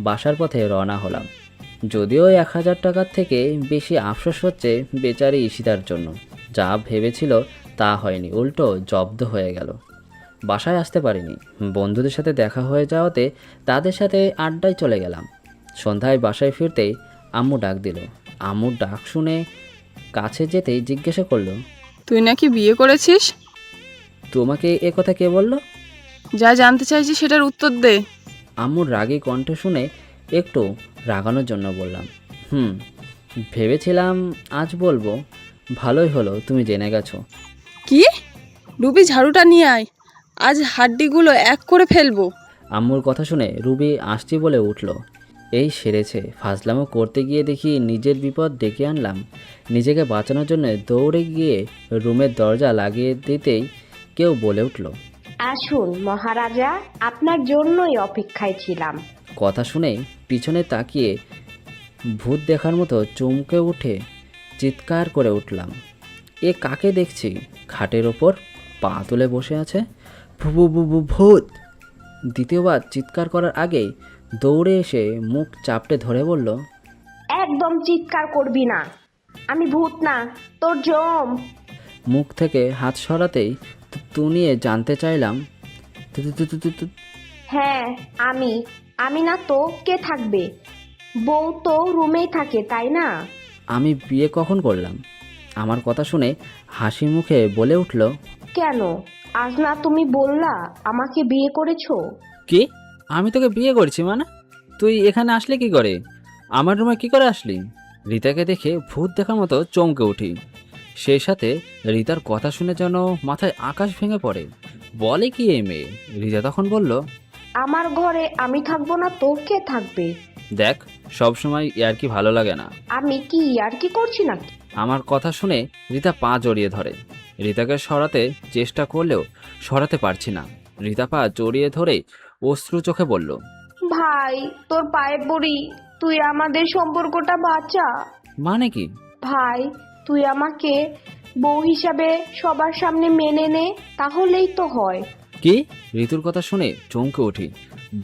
বাসার পথে রওনা হলাম। যদিও 1000 টাকার থেকে বেশি আফসোস হচ্ছে বেচারি ঈশিতার জন্য। যা ভেবেছিল তা হয়নি, উল্টো জব্দ হয়ে গেল। বাসায় আসতে পারিনি। বন্ধুদের সাথে দেখা হয়ে যাওয়াতে তাদের সাথে আড্ডায় চলে গেলাম। সন্ধ্যায় বাসায় ফিরতেই আম্মু ডাক দিল। আম্মুর ডাক শুনে কাছে যেতেই জিজ্ঞাসা করলো, তুই নাকি বিয়ে করেছিস? তোমাকে এ কথা কে বলল? যা জানতে চাইছি সেটার উত্তর দে। আম্মুর রাগী কণ্ঠ শুনে একটু রাগানোর জন্য বললাম, ভেবেছিলাম আজ বলবো, ভালোই হলো তুমি জেনে গেছো। কি? রুবি, ঝাড়ুটা নিয়ে আয়, আজ হাড্ডিগুলো এক করে ফেলবো। আম্মুর কথা শুনে রুবি আসছি বলে উঠল। এই সেরেছে, ফাজলামো করতে গিয়ে দেখি নিজের বিপদ ডেকে আনলাম। নিজেকে বাঁচানোর জন্য দৌড়ে গিয়ে রুমের দরজা লাগিয়ে দিতেই কেউ বলে উঠল, আসুন মহারাজা, আপনার জন্যই অপেক্ষায় ছিলাম। কথা শুনেই পিছনে তাকিয়ে ভূত দেখার মতো চমকে উঠে চিৎকার করে উঠলাম, এ কাকে দেখছি খাটের ওপর পা তুলে বসে আছে? ভূত! দ্বিতীয়বার চিৎকার করার আগেই দৌড়ে এসে মুখ চাপটে ধরে বলল, একদম চিৎকার করবি না, আমি ভূত না, তোর জম। মুখ থেকে হাত সরাতেই তুনিয়ে জানতে চাইলাম, হ্যাঁ আমি না তো কে থাকবে? বউ তো রুমেই থাকে, তাই না? আমি বিয়ে কখন করলাম? আমার কথা শুনে হাসি মুখে বলে উঠল, কেন, আজ না তুমি বললা আমাকে বিয়ে করেছো? কি? আমি তোকে বিয়ে করছি মানে? তুই এখানে আসলি কি করে? আমার রুমে কি করে আসলি? রিতাকে দেখে ভূত দেখার মতো চমকে উঠি। সেই সাথে রিতার কথা শুনে যেন মাথায় আকাশ ভেঙে পড়ে। বলে কি এই মেয়ে? রিতা তখন বলল, আমার ঘরে আমি থাকবো না তো কে থাকবে? দেখ, সব সময় ইয়ার কি ভালো লাগে না। আমি কি আর কি করছি না? আমার কথা শুনে রিতা পা জড়িয়ে ধরে। রিতাকে সরাতে চেষ্টা করলেও সরাতে পারছি না। রিতা পা জড়িয়ে ধরে অশ্রু চোখে বলল, ভাই, তোর পায়ে পড়ি, তুই আমাদের সম্পর্কটা বাঁচা। মানে কি? ভাই, তুই আমাকে বউ হিসাবে সবার সামনে মেনে নে, তাহলেই তো হয়। কি? ঋতুর কথা শুনে চমকে উঠি।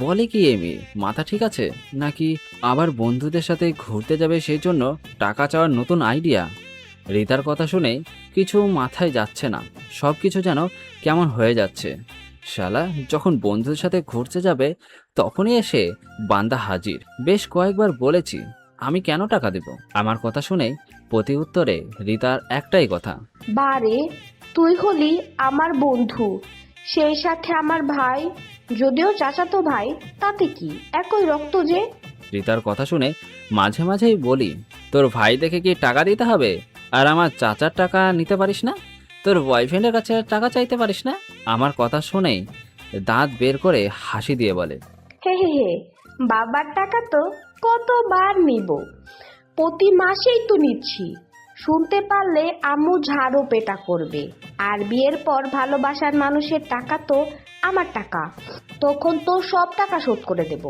বলে কি এই মেয়ে? মাথা ঠিক আছে নাকি আবার বন্ধুদের সাথে ঘুরতে যাবে সেই জন্য টাকা চাওয়ার নতুন আইডিয়া? রিতার কথা শুনে কিছু মাথায় যাচ্ছে না, সব কিছু যেন কেমন হয়ে যাচ্ছে। শালা যখন বন্ধুদের সাথে ঘুরতে যাবে তখনই এসে বান্দা হাজির। বেশ কয়েকবার বলেছি আমি কেন টাকা দেব। আমার কথা শুনে প্রতি উত্তরে রিতার একটাই কথা, বারে, তুই হলি আমার বন্ধু, সেই সাথে আমার ভাই, যদিও চাচাতো ভাই, তাতে কি, একই রক্ত যে। রিতার কথা শুনে মাঝে মাঝেই বলি, তোর ভাই দেখে কি টাকা দিতে হবে? আর আমার চাচার টাকা নিতে পারিস না? তোর বয়ফ্রেন্ডের কাছে টাকা চাইতে পারিস না? আমার কথা শুনেই দাঁত বের করে হাসি দিয়ে বলে, হে হে হে, বাবার টাকা তো কতবার নিব, প্রতি মাসেই তো নিচ্ছি। শুনতে পারলে আম্মু ঝাড়ও পেটা করবে। আর বিয়ের পর ভালোবাসার মানুষের টাকা তো আমার টাকা, তখন তো সব টাকা শোধ করে দেব।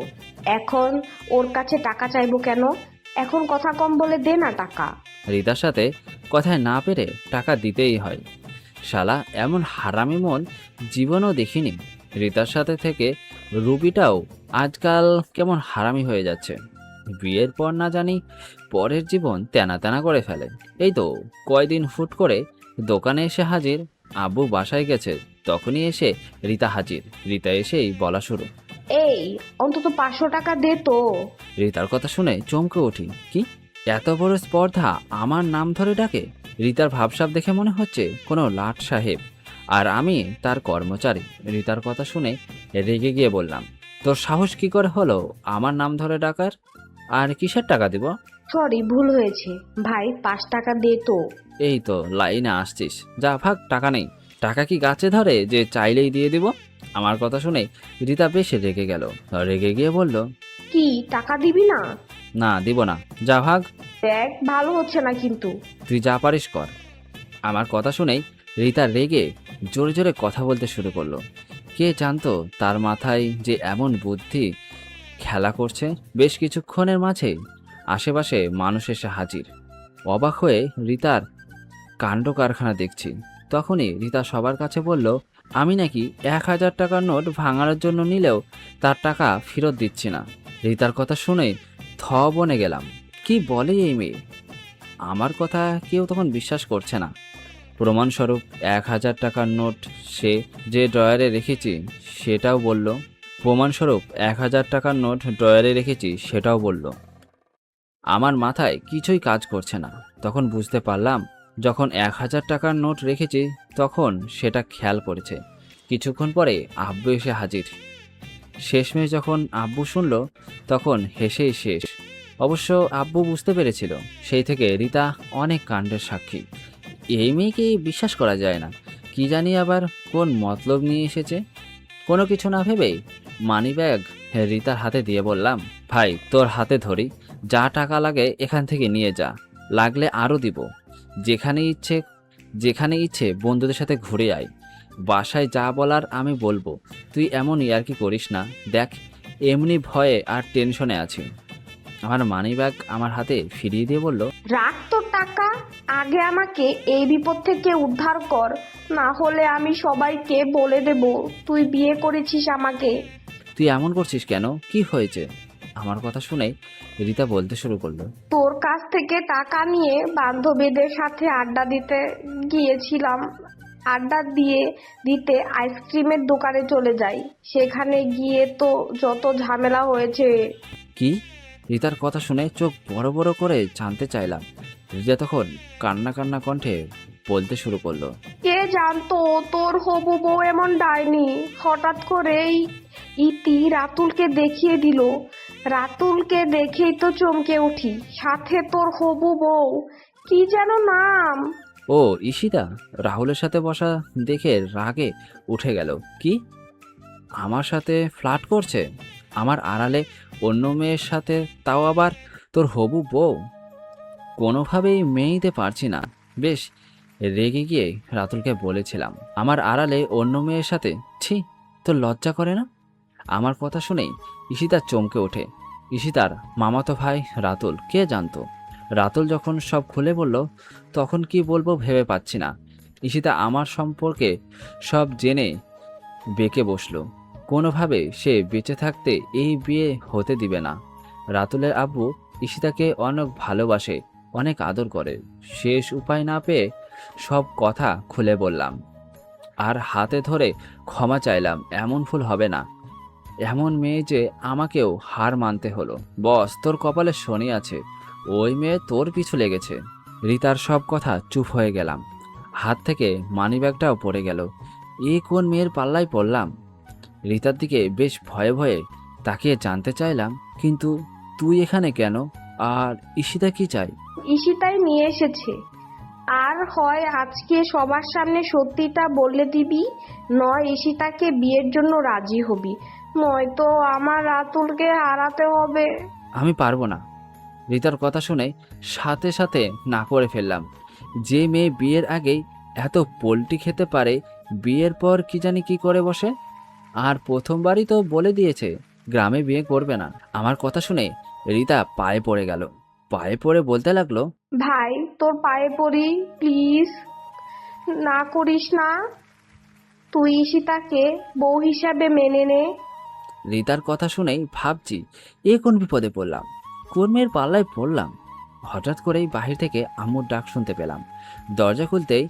এখন ওর কাছে টাকা চাইবো কেন? এখন কথা কম বলে দে না টাকা। রিতার সাথে কথায় না পেরে টাকা দিতেই হয়। শালা এমন হারামি মন জীবনও দেখিনি। রিতার সাথে থেকে রুবিটাও আজকাল কেমন হারামি হয়ে যাচ্ছে। বিয়ের পর না জানি পরের জীবন তেনা তেনা করে ফেলে। এই তো কয়দিন হুট করে দোকানে এসে হাজির, আব্বু বাসায় গেছে, তখনই এসে রিতা হাজির। রিতা এসেই বলা শুরু, এই অন্তত 500 টাকা দে তো। রিতার কথা শুনে চমকে উঠি। কি? এত বড় স্পর্ধা আমার নাম ধরে ডাকে? রিতার ভাবসাব দেখে মনে হচ্ছে কোনো লাট সাহেব, আর আমি তার কর্মচারী। রিতার কথা শুনে রেগে গিয়ে বললাম, তোর সাহস কি করে হলো আমার নাম ধরে ডাকার? আর কিসের টাকা দিব? সরি, ভুল হয়েছে ভাই, 5 টাকা দে তো। এই তো লাইনে আসছিস, যা ভাগ, টাকা নেই। টাকা কি গাছে ধরে যে চাইলেই দিয়ে দিব? আমার কথা শুনে রিতা বেশ রেগে গেল। রেগে গিয়ে বলল, কি টাকা দিবি না? না দিব না, যা ভাগ। দেখ, ভালো হচ্ছে না কিন্তু। তুই যা পারিস কর। আমার কথা শুনেই রিতা রেগে জোরে জোরে কথা বলতে শুরু করলো। কে জানতো তার মাথায় যে এমন বুদ্ধি খেলা করছে। বেশ কিছুক্ষণের মাঝে আশেপাশে মানুষ এসে হাজির। অবাক হয়ে রিতার কাণ্ড কারখানা দেখছি। তখনই রিতা সবার কাছে বলল, আমি নাকি 1000 টাকার নোট ভাঙানোর জন্য নিলেও তার টাকা ফেরত দিচ্ছি না। রিতার কথা শুনে থ বনে গেলাম। কি বলে এই মেয়ে? আমার কথা কেউ তখন বিশ্বাস করছে না। প্রমাণস্বরূপ 1000 টাকার নোট সে যে ড্রয়ারে রেখেছি সেটাও বলল। প্রমাণস্বরূপ 1000 টাকার নোট ড্রয়ারে রেখেছি সেটাও বলল। আমার মাথায় কিছুই কাজ করছে না। তখন বুঝতে পারলাম, যখন 1000 টাকার নোট রেখেছি তখন সেটা খেয়াল করেছে। কিছুক্ষণ পরে আব্বু এসে হাজির। শেষমেশ যখন আব্বু শুনল তখন হেসেই শেষ। অবশ্য আব্বু বুঝতে পেরেছিল। সেই থেকে রিতা অনেক কাণ্ডের সাক্ষী। এই মেয়েকে বিশ্বাস করা যায় না, কি জানি আবার কোন মতলব নিয়ে এসেছে। কোনো কিছু না ভেবেই মানিব্যাগ রিতার হাতে দিয়ে বললাম, ভাই তোর হাতে ধরি, যা টাকা লাগে এখান থেকে নিয়ে যা, লাগলে আরও দিব। যেখানে ইচ্ছে বন্ধুদের সাথে ঘুরে আয়, বাসায় যা বলার আমি বলবো, তুই এমন ইয়ার্কি করিস না। দেখ এমনি ভয়ে আর টেনশনে আছি। আমার মানিব্যাগ আমার হাতে ফিরিয়ে দিয়ে বলল, রাখ তোর টাকা, আগে আমাকে এই বিপদ থেকে উদ্ধার কর, না হলে আমি সবাইকে বলে দেব তুই বিয়ে করেছিস আমাকে। তুই এমন করছিস কেন, কি হয়েছে? আমার কথা শুনে রিতা বলতে শুরু করলো, তোর কাছ থেকে টাকা নিয়ে বান্ধবীদের সাথে আড্ডা দিতে গিয়েছিলাম, আড্ডা দিতে আইসক্রিমের দোকানে চলে যাই, সেখানে গিয়ে তো যত ঝামেলা হয়েছে। কি? রিতার কথা শুনে চোখ বড় বড় করে জানতে চাইলাম। রিতা তখন কান্না কান্না কণ্ঠে বলতে শুরু করলো, কে জানতো তোর হবু বউ এমন ডাইনি, হঠাৎ করেই ইতি রাতুলকে দেখিয়ে দিল, রাতুলকে দেখেই তো চমকে উঠি, সাথে তোর হবু বউ, কি যেন নাম। ও ঈশিতা। রাহুলের সাথে বসা দেখে রাগে উঠে গেল। কি? আমার সাথে ফ্লার্ট করছে? আমার আড়ালে অন্য মেয়ের সাথে, তাও আবার তোর হবু বউ? কোনোভাবেই মেনে নিতে পারছি না। বেশ রেগে গিয়ে রাতুলকে বলেছিলাম, আমার আড়ালে অন্য মেয়ের সাথে? ছি, তোর লজ্জা করে না? আমার কথা শুনেই ঈশিতা চমকে ওঠে। ঈশিতার মামাতো ভাই রাতুল, কে জানতো? রাতুল যখন সব খুলে বলল তখন কি বলবো ভেবে পাচ্ছি না। ঈশিতা আমার সম্পর্কে সব জেনে বেঁকে বসলো। কোনোভাবে সে বেঁচে থাকতে এই বিয়ে হতে দিবে না। রাতুলের আব্বু ঈশিতাকে অনেক ভালোবাসে, অনেক আদর করে। শেষ উপায় না পেয়ে সব কথা খুলে বললাম আর হাতে ধরে ক্ষমা চাইলাম। এমন ভুল হবে না। এমন মেয়ে যে আমাকেও হার মানতে হলো। বস, তোর কপালে শনি আছে, ওই মেয়ে তোর পিছু লেগেছে। রিতার সব কথা চুপ হয়ে গেলাম। হাত থেকে মানিব্যাগটাও পড়ে গেল। কোন মেয়ের পাল্লায় পড়লাম? রিতার দিকে বেশ ভয়ে ভয়ে তাকিয়ে জানতে চাইলাম, কিন্তু তুই এখানে কেন? আর ঈশিতা কি চাই? ঈশিতাই নিয়ে এসেছে, আর হয় আজকে সবার সামনে সত্যিটা বলে দিবি, নয় ঈশিতাকে বিয়ের জন্য রাজি হবি, নয়তো আমার রাতুলকে হারাতে হবে। আমি পারবো না। রিতার কথা শুনে সাথে সাথে না করে ফেললাম। যে মেয়ে বিয়ের আগেই এত পোল্টি খেতে পারে, বিয়ের পর কি জানি কি করে বসে। আর প্রথমবারই তো বলে দিয়েছে গ্রামে বিয়ে করবে না। আমার কথা শুনে রিতা পায়ে পড়ে গেল। পায়ে পড়ে বলতে লাগলো, ভাই তোর পায়ে পড়ি, প্লিজ না করিস না, তুই ঈশিতাকে বউ হিসাবে মেনে নে। রিতার কথা শুনেই ভাবছি কোন বিপদে পড়লাম, কোন মেয়ের পাল্লায় পড়লাম। হঠাৎ করেই বাহির থেকে আম্মুর ডাক শুনতে পেলাম। দরজা খুলতেই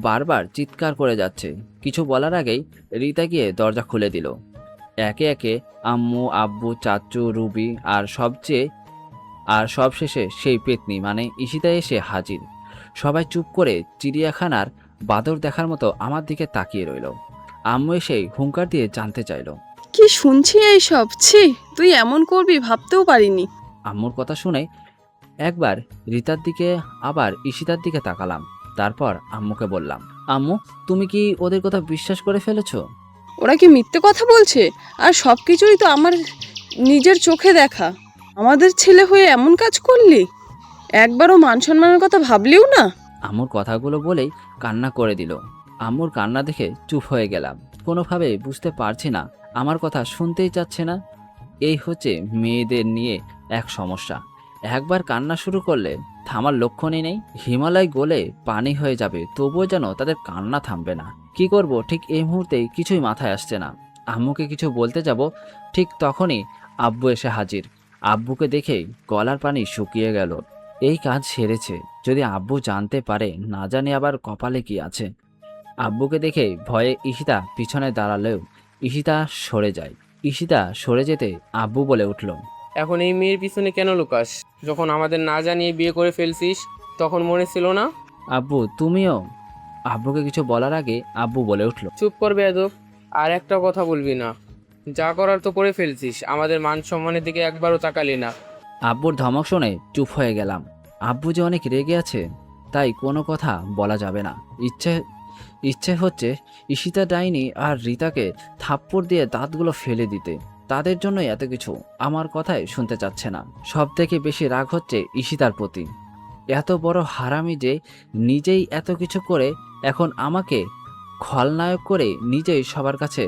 বারবার চিৎকার করে যাচ্ছে। কিছু বলার আগেই রিতা গিয়ে দরজা খুলে দিল। একে একে আম্মু, আব্বু, চাচু, রুবি আর সবশেষে সেই পেতনি মানে ঈশিতা এসে হাজির। সবাই চুপ করে চিড়িয়াখানার বাদর দেখার মতো আমার দিকে তাকিয়ে রইল। আম্মু এসেই হুঙ্কার দিয়ে জানতে চাইল, কি শুনছি এইসব? ছি, তুই এমন করবি ভাবতেও পারিনি। আম্মুর কথা শুনে একবার রিতার দিকে আবার ঈশিতার দিকে তাকালাম। তারপর আম্মুকে বললাম, আম্মু তুমি কি ওদের কথা বিশ্বাস করে ফেলেছো? ওরা কি মিথ্যে কথা বলছে? আর সব কিছুই তো আমার নিজের চোখে দেখা। আমাদের ছেলে হয়ে এমন কাজ করলি? একবারও মান সম্মানের কথা ভাবলিও না? আম্মুর কথাগুলো বলেই কান্না করে দিল। আম্মুর কান্না দেখে চুপ হয়ে গেলাম। কোনোভাবে বুঝতে পারছি না, আমার কথা শুনতেই চাচ্ছে না। এই হচ্ছে মেয়েদের নিয়ে এক সমস্যা। একবার কান্না শুরু করলে থামার লক্ষণই নেই। হিমালয় গলে পানি হয়ে যাবে, তবুও যেন তাদের কান্না থামবে না। কি করব ঠিক এই মুহূর্তেই কিছুই মাথায় আসছে না। আম্মুকে কিছু বলতে যাব, ঠিক তখনই আব্বু এসে হাজির। আব্বুকে দেখেই গলার পানি শুকিয়ে গেল। এই কাজ সেরেছে, যদি আব্বু জানতে পারে, না জানি আবার কপালে কি আছে। আব্বুকে দেখে ভয়ে ঈশিতা পিছনে দাঁড়ালেও ঈশিতা সরে যায়। ঈশিতা সরে যেতে আব্বু বলে উঠল, এখন এই মেয়ের পিছনে কেন লুকাস? যখন আমাদের না জানিয়ে বিয়ে করে ফেলছিস তখন মনে ছিল না? আব্বু তুমিও? আব্বুকে কিছু বলার আগে আব্বু বলে উঠল, চুপ কর বেয়াদব, আর একটা কথা বলবি না। যা করার তো করে ফেলছিস, আমাদের মান সম্মানের দিকে একবারও তাকালি না। আব্বুর ধমক শুনে চুপ হয়ে গেলাম। আব্বু যে অনেক রেগে আছে তাই কোনো কথা বলা যাবে না। ইচ্ছে হচ্ছে ঈশিতা ডাইনি আর রিতাকে থাপ্পড় দিয়ে দাঁতগুলো ফেলে দিতে। তাদের জন্যই এত কিছু, আমার কথাই শুনতে চাচ্ছে না। সব থেকে বেশি রাগ হচ্ছে ঈশিতার প্রতি। এত বড় হারামি যে নিজেই এত কিছু করে এখন আমাকে খলনায়ক করে নিজেই সবার কাছে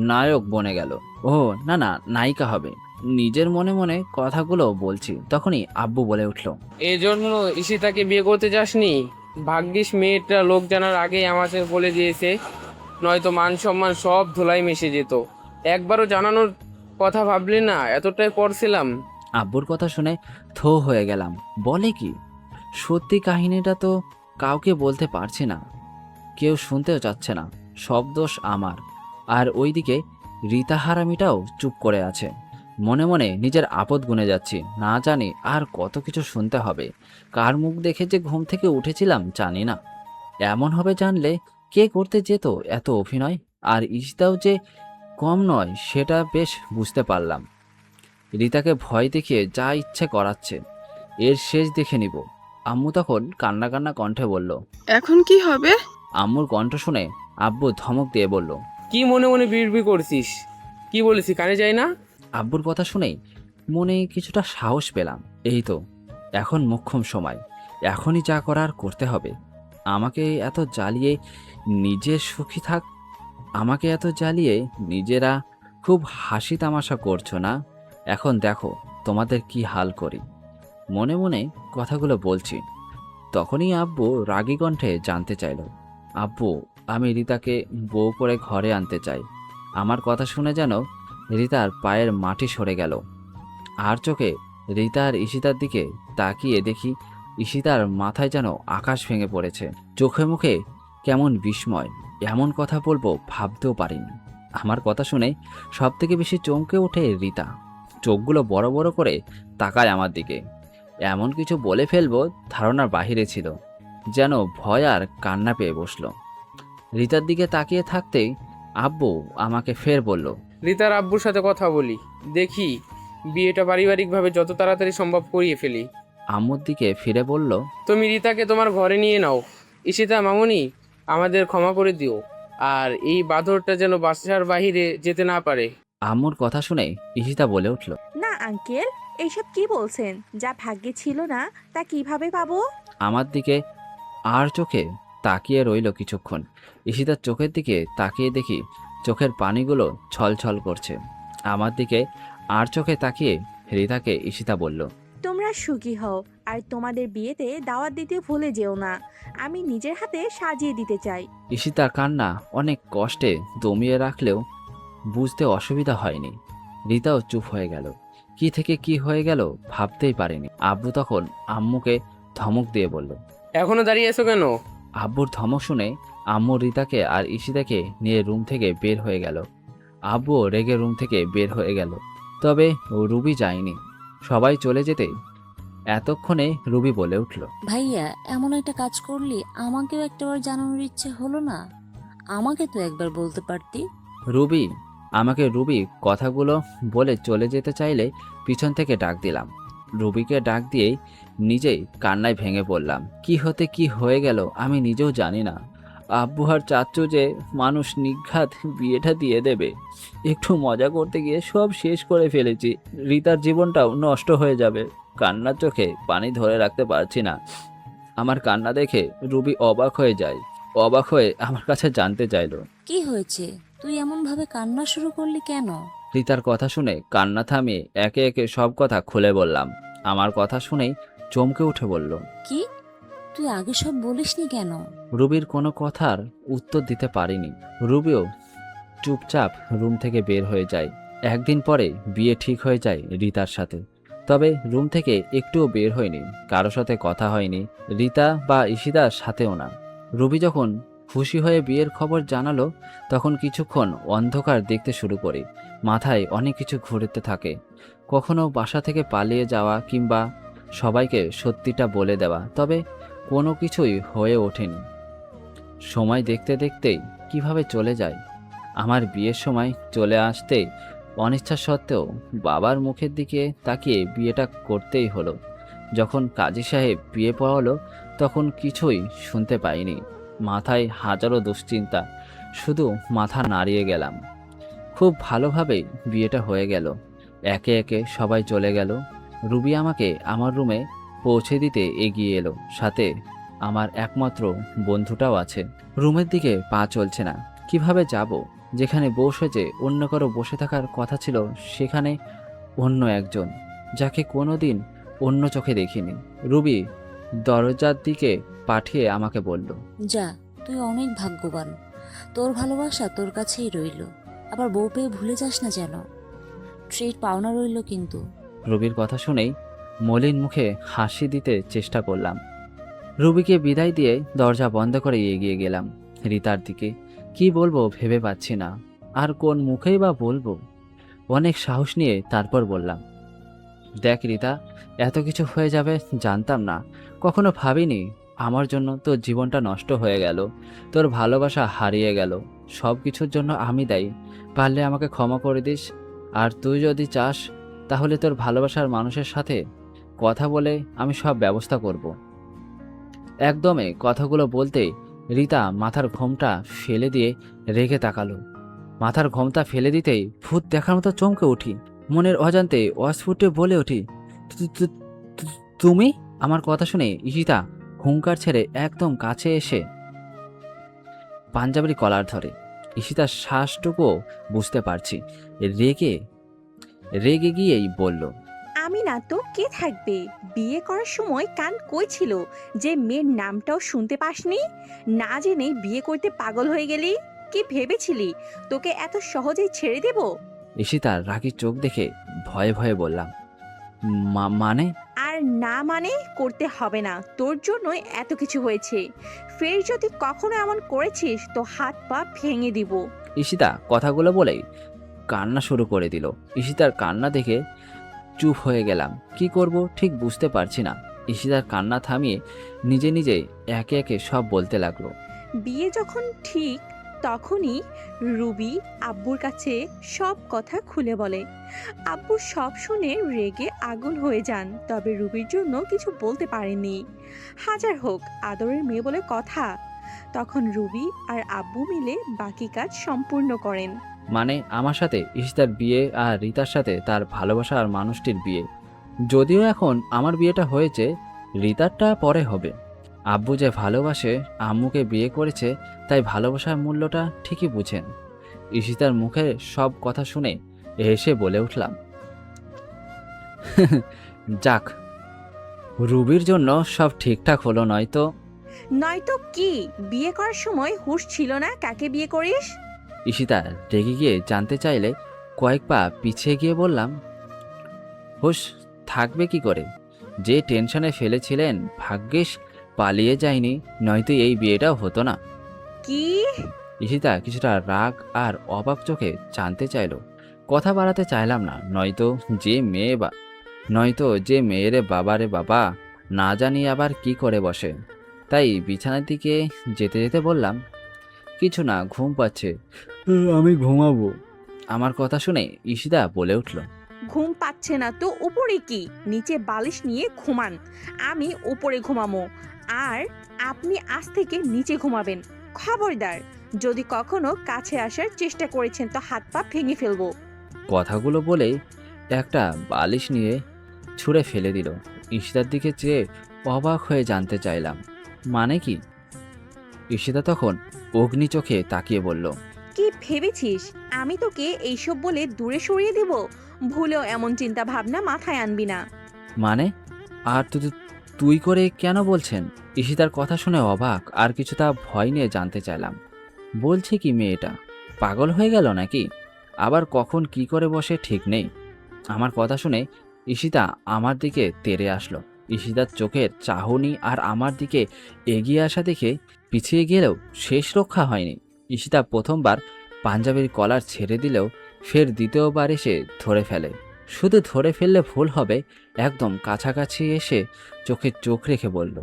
নায়ক বনে গেল। ও না না, নায়িকা হবে। নিজের মনে মনে কথাগুলো বলছি, তখনই আব্বু বলে উঠল, এই জন্য ঈশিতাকে বিয়ে করতে যাসনি? ভাগ্যিস মেয়েটা লোক জানার আগেই আমাকে বলে দিয়েছে, নয়তো মান সম্মান সব ধুলাই মিশে যেত। একবারও জানানোর কথা ভাবলি না? এতটাই পড়ছিলাম। আব্বুর কথা শুনে থো হয়ে গেলাম। বলে কি? সত্যি কাহিনীটা তো কাউকে বলতে পারছি না, কেউ শুনতেও চাচ্ছে না। সব দোষ আমার। আর ওইদিকে রীতা হারামিটাও চুপ করে আছে। মনে মনে নিজের আপদ গুনে যাচ্ছি। না জানি আর কত কিছু শুনতে হবে। কার মুখ দেখে যে ঘুম থেকে উঠেছিলাম জানি না। এমন হবে জানলে কে করতে যেত এত অভিনয়। আর ঈশিতাও যে কম নয় সেটা বেশ বুঝতে পারলাম। রীতাকে ভয় দেখিয়ে যা ইচ্ছে করাচ্ছে, এর শেষ দেখে নিব। আম্মু তখন কান্না কান্না কণ্ঠে বলল। এখন কি হবে? আম্মুর কণ্ঠ শুনে আব্বু ধমক দিয়ে বলল, কি মনে মনে বিড়বিড় করছিস? কি বলেছি কানে যায় না? আব্বুর কথা শুনেই মনে কিছুটা সাহস পেলাম। এই তো এখন মোক্ষম সময়, এখনই যা করার করতে হবে। আমাকে এত জ্বালিয়ে নিজে সুখী থাক, আমাকে এত জ্বালিয়ে নিজেরা খুব হাসি তামাশা করছো না? এখন দেখো তোমাদের কি হাল করি। মনে মনে কথাগুলো বলছি, তখনই আব্বু রাগী কণ্ঠে জানতে চাইল, আব্বু আমি রীতাকে বউ করে ঘরে আনতে চাই। আমার কথা শুনে যেন রীতার পায়ের মাটি সরে গেল। আর চোখে রীতা আর ঈশিতার দিকে তাকিয়ে দেখি ঈশিতার মাথায় যেন আকাশ ভেঙে পড়েছে। চোখে মুখে কেমন বিস্ময়। এমন কথা বলবো ভাবতেও পারিনি। আমার কথা শুনে সব থেকে বেশি চমকে ওঠে রীতা। চোখগুলো বড় বড় করে তাকায় আমার দিকে। এমন কিছু বলে ফেলবো ধারণার বাহিরে ছিল। যেন ভয় আর কান্না পেয়ে বসলো। রীতার দিকে তাকিয়ে থাকতেই আব্বু আমাকে ফের বলল, রীতার আব্বুর সাথে কথা বলি, দেখি বিয়েটা পারিবারিকভাবে যত তাড়াতাড়ি সম্ভব করিয়ে ফেলি। আম্মুর দিকে ফিরে বলল, তুমি রীতাকে তোমার ঘরে নিয়ে নাও। ঈশিতা মামুনি, আমাদের ক্ষমা করে দিও। আর এই বাঁদরটা যেন বাসার বাহিরে যেতে না পারে। আম্মুর কথা শুনে ঈশিতা বলে উঠল, না আঙ্কেল, এইসব কি বলছেন? যা ভাগ্যে ছিল না তা কিভাবে পাবো? আমার দিকে আর চোখে তাকিয়ে রইল কিছুক্ষণ। ঈশিতার চোখের দিকে তাকিয়ে দেখি চোখের পানিগুলো ছলছল করছে। আমার দিকে আর চোখে তাকিয়ে রীতাকে ঈশিতা বলল, তোমরা সুখী হও আর তোমাদের বিয়েতে দাওয়াত দিতে ভুলে যেও না। আমি নিজের হাতে সাজিয়ে দিতে চাই। ঈশিতার কান্না অনেক কষ্টে দমিয়ে রাখলেও বুঝতে অসুবিধা হয়নি। রীতাও চুপ হয়ে গেল। কি থেকে কি হয়ে গেল ভাবতেই পারিনি। আব্বু তখন আম্মুকে ধমক দিয়ে বলল, এখনো দাঁড়িয়ে আছো কেন? আব্বুর ধমক শুনে আম্মু রীতাকে আর ঈশিতাকে নিয়ে রুম থেকে বের হয়ে গেল। আব্বুও রেগে রুম থেকে বের হয়ে গেল। তবে রুবি যায়নি। সবাই চলে যেতে এতক্ষণে রুবি বলে উঠল, ভাইয়া এমন একটা কাজ করলি, আমাকেও একটাবার জানানোর ইচ্ছে হলো না? আমাকে তো একবার বলতে পারতি। রুবি রুবি কথাগুলো বলে চলে যেতে চাইলে পিছন থেকে ডাক দিলাম। রুবিকে ডাক দিয়েই নিজেই কান্নায় ভেঙে পড়লাম। কি হতে কি হয়ে গেল আমি নিজেও জানি না। আব্বু আর চাচ্চু যে মানুষ নিঘাত বিয়েটা দিয়ে দেবে, একটু মজা করতে গিয়ে সব শেষ করে ফেলেছি। রীতার জীবনটাও নষ্ট হয়ে যাবে। কান্নার চোখে পানি ধরে রাখতে পারছি না। আমার কান্না দেখে রুবি অবাক হয়ে যায়। অবাক হয়ে আমার কাছে জানতে চাইলো, কি হয়েছে? তুই এমন ভাবে কান্না শুরু করলি কেন? রীতার কথা শুনে কান্না থামিয়ে একে একে সব কথা খুলে বললাম। আমার কথা শুনেই চমকে উঠে বলল, কি? তুই আগে সব বলিসনি কেন? রুবির কোনো কথার উত্তর দিতে পারিনি। রুবিও চুপচাপ রুম থেকে বের হয়ে যায়। একদিন পরে বিয়ে ঠিক হয়ে যায় রীতার সাথে। তবে রুম থেকে একটুও বের হয়নি, কারো সাথে কথা হয়নি, রীতা বা ঈশিতার সাথেও না। রুবি যখন খুশি হয়ে বিয়ের খবর জানালো তখন কিছুক্ষণ অন্ধকার দেখতে শুরু করি। মাথায় অনেক কিছু ঘুরতে থাকে। কখনো বাসা থেকে পালিয়ে যাওয়া কিংবা সবাইকে সত্যিটা বলে দেওয়া, তবে কোনো কিছুই হয়ে ওঠেনি। সময় দেখতে দেখতেই কিভাবে চলে যায়। আমার বিয়ের সময় চলে আসতেই অনিচ্ছা সত্ত্বেও বাবার মুখের দিকে তাকিয়ে বিয়েটা করতেই হলো। যখন কাজী সাহেব বিয়ে পড়ালো তখন কিছুই শুনতে পাইনি। মাথায় হাজারো দুশ্চিন্তা, শুধু মাথা নাড়িয়ে গেলাম। খুব ভালোভাবেই বিয়েটা হয়ে গেল। একে একে সবাই চলে গেল। রুবি আমাকে আমার রুমে পৌঁছে দিতে এগিয়ে এলো, সাথে আমার একমাত্র বন্ধুটাও আছে। রুমের দিকে পা চলছে না। কিভাবে যাব? যেখানে বসেছে অন্য কারো বসে থাকার কথা ছিল, সেখানে অন্য একজন, যাকে কোনোদিন অন্য চোখে দেখিনি। রুবি দরজার দিকে পাঠিয়ে আমাকে বলল, যা, তুই অনেক ভাগ্যবান। তোর ভালোবাসা তোর কাছেই রইল। আবার বউ পেয়ে ভুলে যাস না যেন। ট্রিট পাওনা রইল কিন্তু। রুবির কথা শুনেই মলিন মুখে হাসি দিতে চেষ্টা করলাম। রুবিকে বিদায় দিয়ে দরজা বন্ধ করে এগিয়ে গেলাম রিতার দিকে। কি বলবো ভেবে পাচ্ছি না, আর কোন মুখেই বা বলবো। অনেক সাহস নিয়ে তারপর বললাম, দেখ রিতা, এত কিছু হয়ে যাবে জানতাম না। কখনো ভাবিনি আমার জন্য তোর জীবনটা নষ্ট হয়ে গেল, তোর ভালোবাসা হারিয়ে গেল। সব কিছুর জন্য আমি দায়ী। পারলে আমাকে ক্ষমা করে দিস। আর তুই যদি চাস তাহলে তোর ভালোবাসার মানুষের সাথে কথা বলে আমি সব ব্যবস্থা করব। একদমে কথাগুলো বলতেই রিতা মাথার ঘোমটা ফেলে দিয়ে রেগে তাকালো। মাথার ঘোমটা ফেলে দিতেই ভূত দেখার মতো চমকে উঠি। মনের অজান্তে অস্ফুটে বলে উঠি, তুমি? আমার কথা শুনে ঈশিতা হুঙ্কার ছেড়ে একদম কাছে এসে পাঞ্জাবির কলার ধরে। ঈশিতার শ্বাসটুকুও বুঝতে পারছি। রেগে রেগে গিয়েই বলল, আমি না তো কে থাকবে? বিয়ে করার সময় কান কই ছিল যে মেয়ের নামটাও শুনতে পাসনি? না জেনেই বিয়ে করতে পাগল হয়ে গেলি? কি ভেবেছিলি তোকে এত সহজেই ছেড়ে দেব? ঈশিতার রাগী চোখ দেখে ভয়ে ভয়ে বললাম, মানে? আর না মানে করতে হবে না, তোর জন্যই এত কিছু হয়েছে। ফের যদি কখনো এমন করেছিস তো হাত পা ভেঙে দিব। ঈশিতা কথাগুলো বলেই কান্না শুরু করে দিল। ঈশিতার কান্না দেখে চুপ হয়ে গেলাম। কি করব ঠিক বুঝতে পারছি না। ঈশিতার কান্না থামিয়ে নিজে নিজে একে একে সব বলতে লাগলো। বিয়ে যখন ঠিক তখনই রুবি আব্বুর কাছে সব কথা খুলে বলে। আব্বু সব শুনে রেগে আগুন হয়ে যান, তবে রুবির জন্য কিছু বলতে পারেননি। হাজার হোক আদরের মেয়ে বলে কথা। তখন রুবি আর আব্বু মিলে বাকি কাজ সম্পূর্ণ করেন। মানে আমার সাথে ঈশিতার বিয়ে আর রিতার সাথে তার ভালোবাসার মানুষটির বিয়ে। যদিও এখন আমার বিয়েটা হয়েছে, রিতারটা পরে হবে। আব্বু যে ভালোবাসে আম্মুকে বিয়ে করেছে, তাই ভালোবাসার মূল্যটা ঠিকই বুঝেন। ঈশিতার মুখে সব কথা শুনে হেসে বলে উঠলাম, যাক, রুবির জন্য সব ঠিকঠাক হলো নয়তো। নয়তো কি? বিয়ে করার সময় হুঁশ ছিল না কাকে বিয়ে করিস? ঈশিতা রেগে গিয়ে জানতে চাইলে কয়েক পা পিছিয়ে গিয়ে বললাম, হুশ থাকবে কি করে? যে টেনশনে ফেলেছিলেন ভাগ্যিস পালিয়ে যায়নি, নয়তো এই বিয়েটাও হতো না। কি? ঈশিতা কিছুটা রাগ আর অবাক চোখে জানতে চাইলো। কথা বাড়াতে চাইলাম না, নয়তো যে মেয়েরে বাবারে বাবা না জানি আবার কি করে বসে। তাই বিছানার দিকে যেতে যেতে বললাম, কিছু না, ঘুম পাচ্ছে, আমি ঘুমাবো। আমার কথা শুনে ঈশিতা বলে উঠল, ঘুম পাচ্ছে না তো উপরে কি? নিচে বালিশ নিয়ে ঘুমান, আমি উপরে ঘুমামো। আর আপনি আজ থেকে নিচে ঘুমাবেন। খবরদার, যদি কখনো কাছে আসার চেষ্টা করেছেন তো হাত পা ভেঙে ফেলবো। কথাগুলো বলেই একটা বালিশ নিয়ে ছুঁড়ে ফেলে দিল। ঈশিতার দিকে চেয়ে অবাক হয়ে জানতে চাইলাম, মানে কি? ঈশিতা তখন অগ্নি চোখে তাকিয়ে বলল, কি ভেবেছিস আমি তোকে এইসব বলে দূরে সরিয়ে দেব? ভুলেও এমন চিন্তা ভাবনা মাথায় আনবি না। মানে? আর তুই করে কেন বলছেন? ঈশিতার কথা শুনে অবাক আর কিছুটা ভয় নিয়ে জানতে চাইলাম, বলছে কি মেয়েটা? পাগল হয়ে গেল নাকি? আবার কখন কি করে বসে ঠিক নেই। আমার কথা শুনে ঈশিতা আমার দিকে তেড়ে আসলো। ঈশিতার চোখের চাহনি আর আমার দিকে এগিয়ে আসা দেখে পিছিয়ে গেলেও শেষ রক্ষা হয়নি। ঈশিতা প্রথমবার পাঞ্জাবির কলার ছেড়ে দিলেও ফের দ্বিতীয়বার এসে ধরে ফেলে। শুধু ধরে ফেললে ভুল হবে, একদম কাছাকাছি এসে চোখে চোখ রেখে বলল,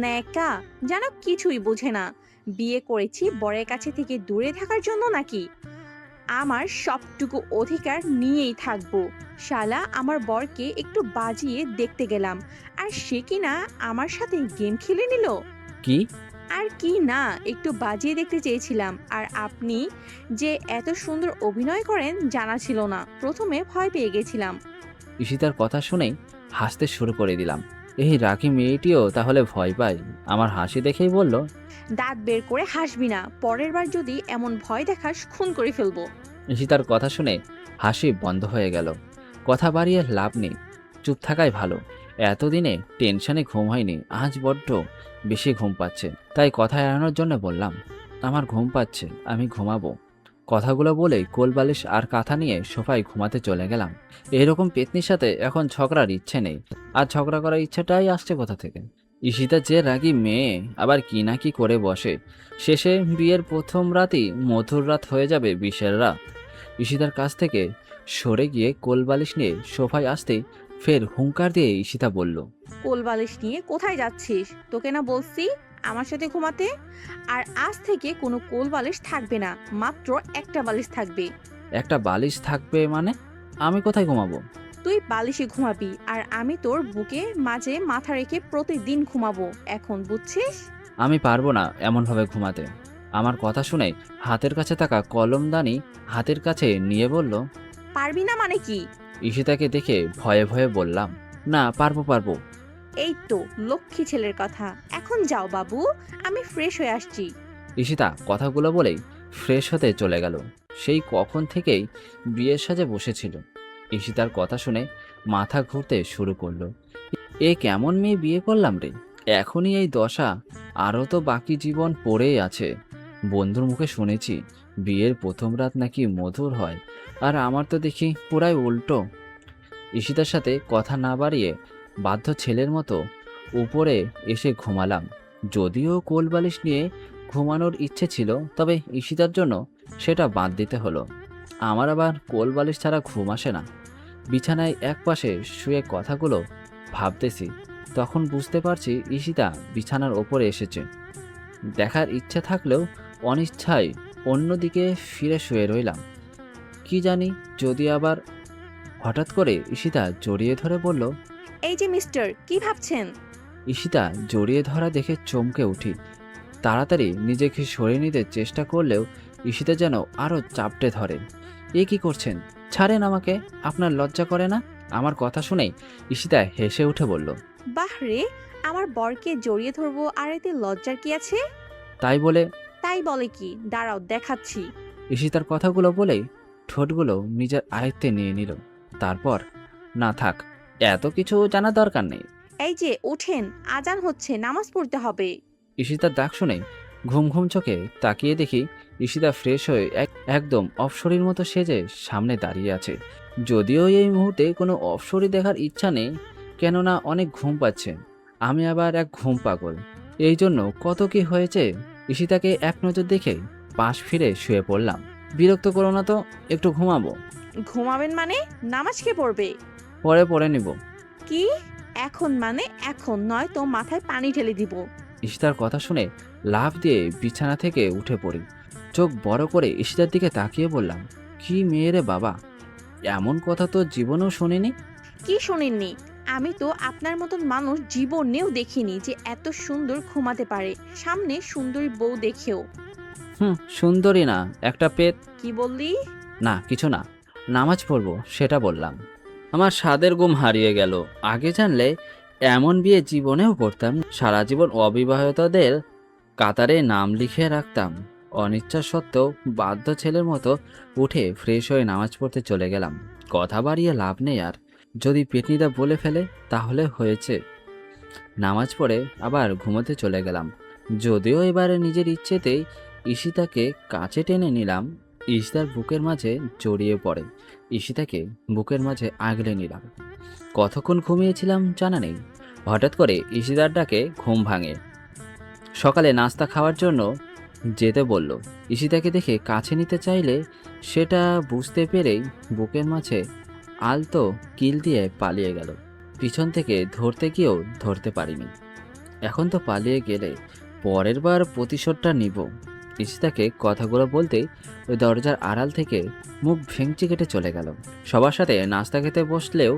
ন্যাকা যেন কিছুই বোঝে না। বিয়ে করেছি বরের কাছে থেকে দূরে থাকার জন্য নাকি? আমার সবটুকু অধিকার নিয়েই থাকবো। শালা আমার বরকে একটু বাজিয়ে দেখতে গেলাম, আর সে কিনা আমার সাথে গেম খেলে নিল। কি? আর কি না, একটু বাজিয়ে দেখতে চেয়েছিলাম। আর আপনি যে এত সুন্দর অভিনয় করেন জানা ছিল না, প্রথমে ভয় পেয়ে গেছিলাম। ঈশিতার কথা শুনেই হাসতে শুরু করে দিলাম। এই রাখি মেয়েটিও তাহলে ভয় পায়? আমার হাসি দেখেই বলল, দাঁত বের করে হাসবি না, পরের বার যদি এমন ভয় দেখাস খুন করে ফেলবো। ঈশিতার কথা শুনে হাসি বন্ধ হয়ে গেল। কথা বাড়িয়ে লাভ নেই, চুপ থাকাই ভালো। এতদিনে টেনশনে ঘুম হয়নি, আজ বড্ড বেশি ঘুম পাচ্ছে। তাই কথা এড়ানোর জন্য বললাম, আমার ঘুম পাচ্ছে, আমি ঘুমাবো। কথাগুলো বলেই কোলবালিশ আর কাঁথা নিয়ে সোফায় ঘুমাতে চলে গেলাম। এরকম পেতনির সাথে এখন ঝগড়ার ইচ্ছে নেই, আর ঝগড়া করার ইচ্ছেটাই আসছে কোথা থেকে? ঈশিতা যে রাগী মেয়ে, আবার কি না কি করে বসে। শেষে বিয়ের প্রথম রাতই মধুর রাত হয়ে যাবে বিষের রাত। ঈশিতার কাছ থেকে সরে গিয়ে কোলবালিশ নিয়ে সোফায় আসতেই ফের হুঙ্কার দিয়ে ঈশিতা বলল, কোল বালিশ নিয়ে কোথায় যাচ্ছিস? তোকে না বলছি আমার সাথে ঘুমাতে? আর আজ থেকে কোনো কোল বালিশ থাকবে না, মাত্র একটা বালিশ থাকবে। একটা বালিশ থাকবে মানে? আমি কোথায় ঘুমাবো? তুই বালিশে ঘুমাবি, আর আমি তোর বুকে মাঝে মাথা রেখে প্রতিদিন ঘুমাবো। এখন বুঝছিস? আমি পারবো না এমনভাবে ঘুমাতে। আমার কথা শুনে হাতের কাছে থাকা কলমদানি হাতের কাছে নিয়ে বলল, পারবি না মানে কি? ঈশিতাকে দেখে ভয়ে ভয়ে বললাম, না পারবো। এই তো লক্ষ্মী ছেলের কথা। এখন যাও বাবু, আমি ফ্রেশ হয়ে আসছি। ঈশিতা কথাগুলো বলেই ফ্রেশ হতে চলে গেল। সেই কখন থেকেই বিয়ের সাজে বসেছিল। ঈশিতার কথা শুনে মাথা ঘুরতে শুরু করলো। এ কেমন মেয়ে বিয়ে করলাম রে! এখনই এই দশা, আরও তো বাকি জীবন পড়েই আছে। বন্ধুর মুখে শুনেছি বিয়ের প্রথম রাত নাকি মধুর হয়, আর আমার তো দেখি পুরাই উল্টো। ঈশিতার সাথে কথা না বাড়িয়ে বাধ্য ছেলের মতো উপরে এসে ঘুমালাম। যদিও কোলবালিশ নিয়ে ঘুমানোর ইচ্ছে ছিল, তবে ঈশিতার জন্য সেটা বাদ দিতে হলো। আমার আবার কোলবালিশ ছাড়া ঘুম আসে না। বিছানায় একপাশে শুয়ে কথাগুলো ভাবতেছি, তখন বুঝতে পারছি ঈশিতা বিছানার ওপরে এসেছে। দেখার ইচ্ছে থাকলেও অনিচ্ছায় অন্যদিকে ফিরে শুয়ে রইলাম। কি জানি যদি আবার। হঠাৎ করে ঈশিতা জড়িয়ে ধরে বলল, এই যে মিস্টার, কি ভাবছেন? ঈশিতা জড়িয়ে ধরা দেখে চমকে উঠি। তাড়াতাড়ি নিজেকে সরিয়ে নিতে চেষ্টা করলেও ঈশিতা যেন আরও চাপটে ধরে। এ কি করছেন? ছাড়েন আমাকে, আপনার লজ্জা করে না? আমার কথা শুনেই ঈশিতা হেসে উঠে বলল, বাহ রে, আমার বরকে জড়িয়ে ধরবো, আর এতে লজ্জার কি আছে? তাই বলে? তাই বলে কি, দাঁড়াও দেখাচ্ছি। ঈশিতার কথাগুলো বলেই ঠোঁটগুলো নিজের আয়ত্তে নিয়ে নিল। তারপর, না থাক, এত কিছু জানার দরকার নেই। এই যে ওঠেন, আজান হচ্ছে, নামাজ পড়তে হবে। ঈশিতার ডাক শুনে ঘুম ঘুম চোখে তাকিয়ে দেখি ঈশিতা ফ্রেশ হয়ে একদম অপসরীর মতো সেজে সামনে দাঁড়িয়ে আছে। যদিও এই মুহূর্তে কোনো অপসরী দেখার ইচ্ছা নেই, কেননা অনেক ঘুম পাচ্ছে। আমি আবার এক ঘুম পাগল, এই জন্য কত কি হয়েছে। ঈশিতাকে এক নজর দেখে পাশ ফিরে শুয়ে পড়লাম। বিরক্ত করো না তো, একটু ঘুমাবো। ঘুমাবেন মানে? নামাজ কে পড়বে? পরে নিব। কি এখন মানে? এখন নয় তো মাথায় পানি ঢেলে দিব। ঈশিতার কথা শুনে লাফ দিয়ে বিছানা থেকে উঠে পড়ি। চোখ বড় করে ঈশিতার দিকে তাকিয়ে বললাম, কি মেয়ে রে বাবা, এমন কথা তো জীবনেও শুনিনি। কি শোনেননি? আমি তো আপনার মতন মানুষ জীবনেও দেখিনি যে এত সুন্দর ঘুমাতে পারে, সামনে সুন্দরী বউ দেখেও। সুন্দরী না, একটা পেট। কি বললি? না কিছু না, নামাজ পড়বো সেটা বললাম। আমার স্বাদের ঘুম হারিয়ে গেল। আগে জানলে এমন বিয়ে জীবনেও করতাম। সারা জীবন অবিবাহিতদের কাতারে নাম লিখে রাখতাম। অনিচ্ছা সত্ত্বেও বাধ্য ছেলের মতো উঠে ফ্রেশ হয়ে নামাজ পড়তে চলে গেলাম। কথা বাড়িয়ে লাভ নেই আর, যদি পেটনিদা বলে ফেলে তাহলে হয়েছে। নামাজ পড়ে আবার ঘুমোতে চলে গেলাম। যদিও এবারে নিজের ইচ্ছেতেই ঈশিতাকে কাছে টেনে নিলাম। ঈশিতার বুকের মাঝে জড়িয়ে পড়ে, ঈশিতাকে বুকের মাঝে আগলে নিলাম। কতক্ষণ ঘুমিয়েছিলাম জানা নেই। হঠাৎ করে ঈশিতার ডাকে ঘুম ভাঙে। সকালে নাস্তা খাওয়ার জন্য যেতে বলল। ঈশিতাকে দেখে কাছে নিতে চাইলে সেটা বুঝতে পেরেই বুকের মাঝে আলতো কিল দিয়ে পালিয়ে গেল। পিছন থেকে ধরতে গিয়েও ধরতে পারিনি। এখন তো পালিয়ে গেলে পরের বার প্রতিশোধটা নিব। ঈশিতাকে কথাগুলো বলতেই ওই দরজার আড়াল থেকে মুখ ভেঙচি কেটে চলে গেল। সবার সাথে নাস্তা খেতে বসলেও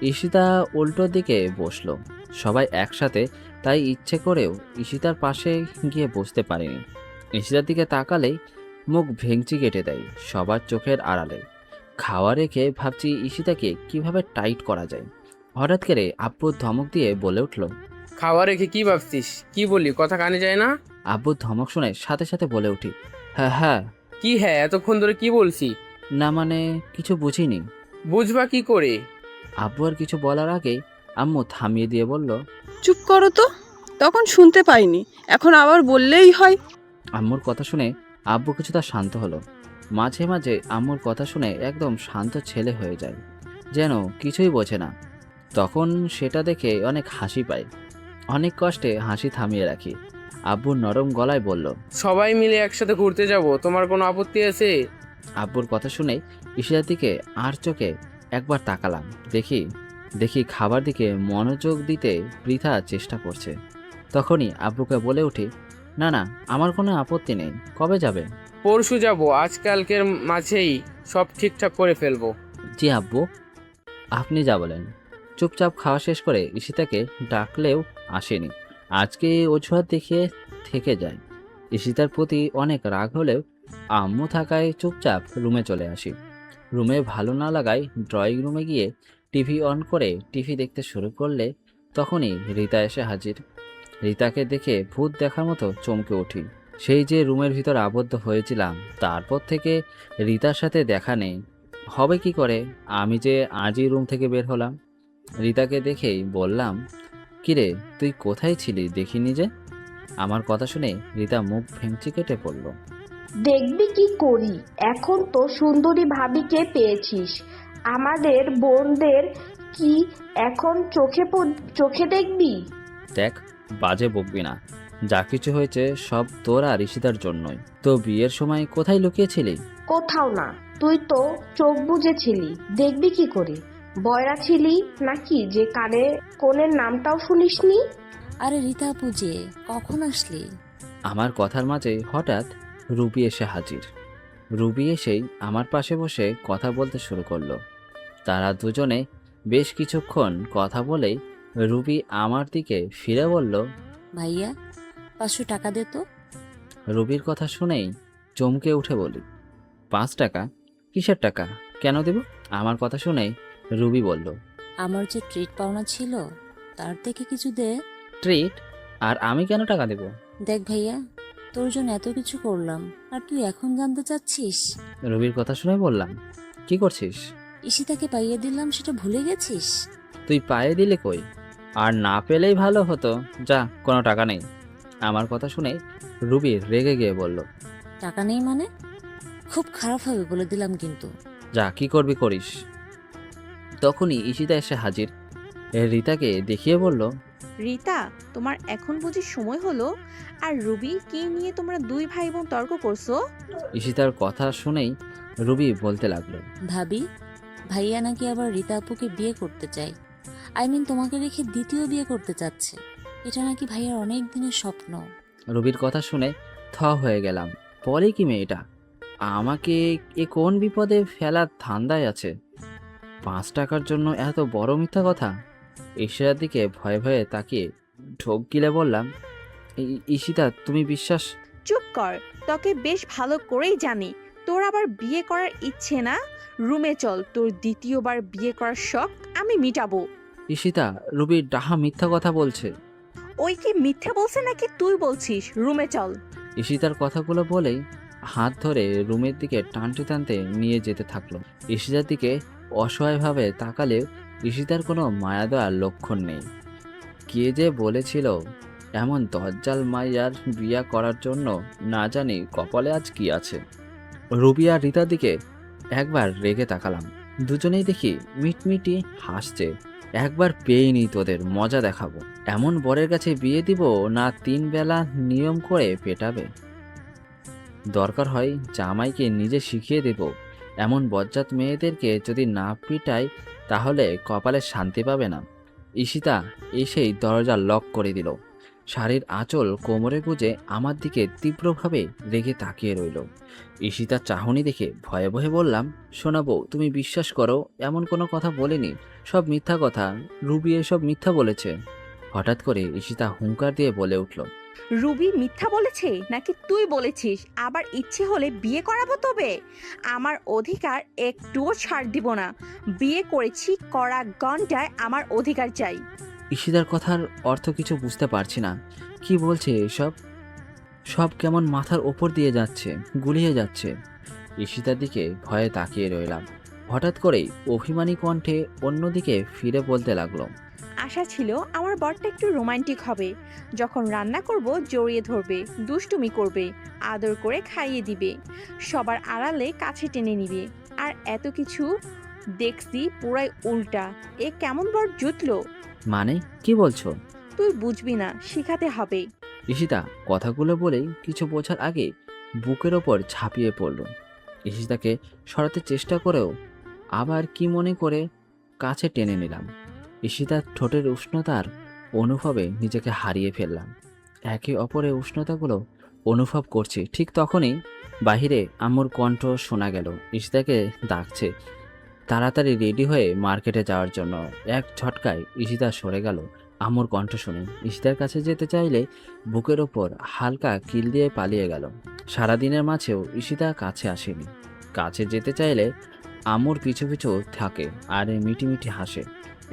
ঈশিতা উল্টো দিকে বসলো। সবাই একসাথে, তাই ইচ্ছে করেও ঈশিতার পাশে গিয়ে বসতে পারেনি। ঈশিতার দিকে তাকালেই মুখ ভেঙচি কেটে দেয় সবার চোখের আড়ালে। খাওয়া রেখে ভাবছি ঈশিতাকে কিভাবে টাইট করা যায়। হঠাৎ করে আব্বু ধমক দিয়ে বলে উঠল, খাওয়া রেখে কি ভাবছিস? কি বললি, কথা কানে যায় না? আব্বুর ধমক শুনে সাথে সাথে বলে উঠি, হ্যাঁ হ্যাঁ। কি হ্যাঁ, এতক্ষণ ধরে কি বলছি? না মানে কিছু বুঝিনি। বুঝবা কি করে? আব্বু আর কিছু বলার আগেই আম্মু থামিয়ে দিয়ে বলল, চুপ করো তো, তখন শুনতে পাইনি, এখন আবার বললেই হয়। আম্মুর কথা শুনে আব্বু কিছুটা শান্ত হলো। মাঝে মাঝে আম্মুর কথা শুনে একদম শান্ত ছেলে হয়ে যায়, যেন কিছুই বোঝে না। তখন সেটা দেখে অনেক হাসি পায়। অনেক কষ্টে হাসি থামিয়ে রাখি। আব্বু নরম গলায় বলল, সবাই মিলে একসাথে ঘুরতে যাব, তোমার কোনো আপত্তি আছে? আব্বুর কথা শুনে ঈশিতার দিকে আর চোখে একবার তাকালাম। দেখি খাবার দিকে মনোযোগ দিতে বৃথা চেষ্টা করছে। তখনই আব্বুকে বলে উঠি, না না, আমার কোনো আপত্তি নেই। কবে যাবে? পরশু যাব, আজকালকের মাঝেই সব ঠিকঠাক করে ফেলবো। জি আব্বু, আপনি যা বলেন। চুপচাপ খাওয়া শেষ করে ঈশিতাকে ডাকলেও আসেনি। আজকে অজুহাত দেখিয়ে থেকে যায়। ঈশিতার প্রতি অনেক রাগ হলেও আম্মু থাকায় চুপচাপ রুমে চলে আসি। রুমে ভালো না লাগায় ড্রয়িং রুমে গিয়ে টিভি অন করে টিভি দেখতে শুরু করলে তখনই রীতা এসে হাজির। রীতাকে দেখে ভূত দেখার মতো চমকে উঠি। সেই যে রুমের ভিতর আবদ্ধ হয়েছিলাম, তারপর থেকে রীতার সাথে দেখা নেই। হবে কি করে আমি যে আজই রুম থেকে বের হলাম। রীতাকে দেখেই বললাম, কিরে তুই কোথায় ছিলি, দেখিনি যে। আমার কথা শুনে রীতা মুখ ভেঙচি কেটে পড়ল। দেখবি কি করি, এখন তো সুন্দরী ভাবিকে পেয়েছিস, আমাদের বোনদের কি এখন চোখে দেখবি? দেখ, বাজে বকবি না। যা কিছু হয়েছে সব তোর আর ঈশিতার জন্যই। তো বিয়ের সময় কোথায় লুকিয়েছিলি? কোথাও না, তুই তো চোখ বুজেছিলি, দেখবি কি করে? বয়রা ছিলি নাকি যে কানে কোনের নামটাও শুনিসনি? আরে রীতা আপু যে, কখন আসলি? আমার কথার মাঝে হঠাৎ রুবি এসে হাজির। রুবি এসেই আমার পাশে বসে কথা বলতে শুরু করলো। তারা দুজনে বেশ কিছুক্ষণ কথা বলেই রুবি আমার দিকে ফিরে বলল, ভাইয়া 500 টাকা দে তো। রুবির কথা শুনেই চমকে উঠে বলি, 5 টাকা? কিসের টাকা, কেন দেব? আমার কথা শুনেই রুবি বলল, আমার যে ট্রিট পাওনা ছিল তার থেকে কিছু দে। ট্রিট? আর আমি কেন টাকা দেব? দেখ ভাইয়া, তোর জন্য এত কিছু করলাম আর তুই এখন জানতে চাচ্ছিস? রুবির কথা শুনে বললাম, কি করছিস? ঈশিতাকে পাইয়ে দিলাম, সেটা ভুলে গেছিস? তুই পায়ে দিলে কই? আর না পেলেই ভালো হতো। যা, কোনো টাকা নেই। আমার কথা শুনে রুবি রেগে গিয়ে বলল, টাকা নেই মানে? খুব খারাপ হবে বলে দিলাম কিন্তু। যা, কি করবি করিস। তখনই ঈশিতা এসে হাজির। রীতাকে দেখিয়ে বলল, রিতা, তোমার এখন বুঝি সময় হলো? আর রুবি, কি নিয়ে তোমরা দুই ভাই বোন তর্ক করছো? ঈশিতার কথা শুনেই রুবি বলতে লাগলো, ভাবি, ভাইয়া নাকি আবার রীতা আপুকে বিয়ে করতে চায়। তোমাকে রেখে দ্বিতীয় বিয়ে করতে চাচ্ছে। এটা নাকি ভাইয়ার অনেক দিনের স্বপ্ন। রুবির কথা শুনে থ হয়ে গেলাম। বলে কি মেয়েটা? আমাকে এ কোন বিপদে ফেলার ধান্দায় আছে? 5 টাকার জন্য এত বড় মিথ্যা কথা? ঈশিতার দিকে ভয়ে ভয়ে তাকিয়ে ঢোক গিলে বললাম, ঈশিতা তুমি বিশ্বাস? চুপ কর, তোকে বেশ ভালো করেই জানি তোর আবার বিয়ে করার ইচ্ছে না। রুমে চল, তোর দ্বিতীয়বার বিয়ে করার শখ আমি মিটাবো। ঈশিতা, রুবি ডাহা মিথ্যা কথা বলছে। ওই কি মিথ্যে বলছে নাকি তুই বলছিস? রুমে চল। ঈশিতার কথাগুলো বলেই হাত ধরে রুমের দিকে টানতে টানতে নিয়ে যেতে থাকলো। ঈশিতার দিকে অসহায়ভাবে তাকালেও ঈশিতার কোনো মায়া দেওয়ার লক্ষণ নেই। কে যে বলেছিল এমন দজ্জাল মাইয়ার বিয়া করার জন্য, না জানি কপালে আজ কি আছে। রুবি আর রীতার দিকে একবার রেগে তাকালাম। দুজনেই দেখি মিটমিটি হাসছে। একবার পেয়েই তোদের মজা দেখাবো। এমন বরের কাছে বিয়ে দিব না 3 বেলা নিয়ম করে পেটাবে। দরকার হয় জামাইকে নিজে শিখিয়ে দেব। এমন বজ্জাত মেয়েদেরকে যদি না পিটাই তাহলে কপালে শান্তি পাবে না। ঈশিতা এসেই দরজা লক করে দিল। শাড়ির আঁচল কোমরে গুজে আমার দিকে তীব্রভাবে রেগে তাকিয়ে রইল। ঈশিতার চাহনি দেখে ভয়ে ভয়ে বললাম, শোনা বউ, তুমি বিশ্বাস করো, এমন কোনো কথা বলেনি, সব মিথ্যা কথা, রুবি এসব মিথ্যা বলেছে। হঠাৎ করে ঈশিতা হুঙ্কার দিয়ে বলে উঠল, রুবি মিথ্যা বলেছে নাকি তুই বলেছিস? আবার ইচ্ছে হলে বিয়ে করাবো, তবে আমার অধিকার একটুও ছাড় দিব না। বিয়ে করেছি, করা ঘন্টায় আমার অধিকার চাই। ঈশিতার কথার অর্থ কিছু বুঝতে পারছি না। কি বলছে এসব? সব কেমন মাথার ওপর দিয়ে যাচ্ছে, গুলিয়ে যাচ্ছে। ঈশিতার দিকে ভয়ে তাকিয়ে রইলাম। হঠাৎ করেই অভিমানী কণ্ঠে অন্যদিকে ফিরে বলতে লাগলো, আশা ছিল আমার বরটা একটু রোমান্টিক হবে, যখন রান্না করব জড়িয়ে ধরবে, দুষ্টুমি করবে, আদর করে খাইয়ে দিবে, সবার আড়ালে কাছে টেনে নিবে। আর এত কিছু দেখছি পুরাই উল্টা। এ কেমন বর জুটলো? মানে কি বলছো? তুই বুঝবি না, শিখাতে হবে। ঈশিতা কথাগুলো বলেই কিছু বোঝার আগে বুকের ওপর ঝাঁপিয়ে পড়ল। ঈশিতাকে সরাতে চেষ্টা করেও আবার কি মনে করে কাছে টেনে নিলাম। ঈশিতার ঠোঁটের উষ্ণতার অনুভবে নিজেকে হারিয়ে ফেললাম। একে অপরের উষ্ণতাগুলো অনুভব করছি। ঠিক তখনই বাহিরে আম্মুর কণ্ঠ শোনা গেল, ঈশিতাকে ডাকছে তাড়াতাড়ি রেডি হয়ে মার্কেটে যাওয়ার জন্য। এক ঝটকায় ঈশিতা সরে গেল আম্মুর কণ্ঠ শুনে। ঈশিতার কাছে যেতে চাইলে বুকের ওপর হালকা কিল দিয়ে পালিয়ে গেল। সারাদিনের মাঝেও ঈশিতা কাছে আসেনি। কাছে যেতে চাইলে আম্মুর পিছু পিছু থাকে আর মিটিমিটি হাসে।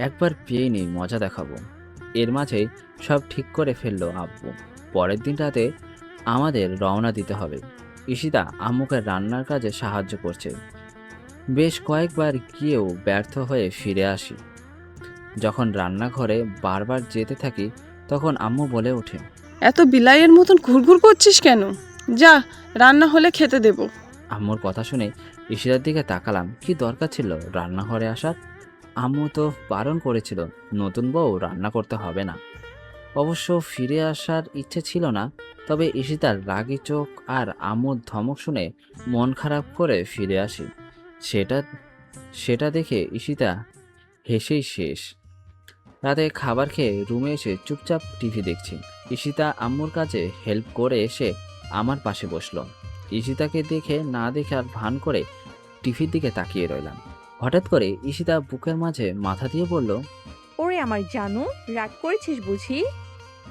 একবার পেয়ে নেই, মজা দেখাবো। এর মাঝেই সব ঠিক করে ফেললো আব্বু। পরের দিন রাতে আমাদের রওনা দিতে হবে। ঈশিতা আম্মুকে রান্নার কাজে সাহায্য করছে। বেশ কয়েকবার গিয়েও ব্যর্থ হয়ে ফিরে আসি। যখন রান্নাঘরে বারবার যেতে থাকি তখন আম্মু বলে ওঠে, এত বিলাইয়ের মতন ঘুরঘুর করছিস কেন? যা, রান্না হলে খেতে দেব। আম্মুর কথা শুনে ঈশিতার দিকে তাকালাম। কি দরকার ছিল রান্নাঘরে আসার? আম্মু তো বারণ করেছিল নতুন বউ রান্না করতে হবে না। অবশ্য ফিরে আসার ইচ্ছে ছিল না, তবে ঈশিতার রাগী চোখ আর আম্মুর ধমক শুনে মন খারাপ করে ফিরে আসি। সেটা সেটা দেখে ঈশিতা হেসেই শেষ। রাতে খাবার খেয়ে রুমে এসে চুপচাপ টিভি দেখছি। ঈশিতা আম্মুর কাছে হেল্প করে এসে আমার পাশে বসলো। ঈশিতাকে দেখে না দেখে আর ভান করে টিভির দিকে তাকিয়ে রইলাম। হঠাৎ করে ঈশিতা বুকের মাঝে মাথা দিয়ে বলল, ওরে আমার জানু, রাগ করেছিস বুঝি?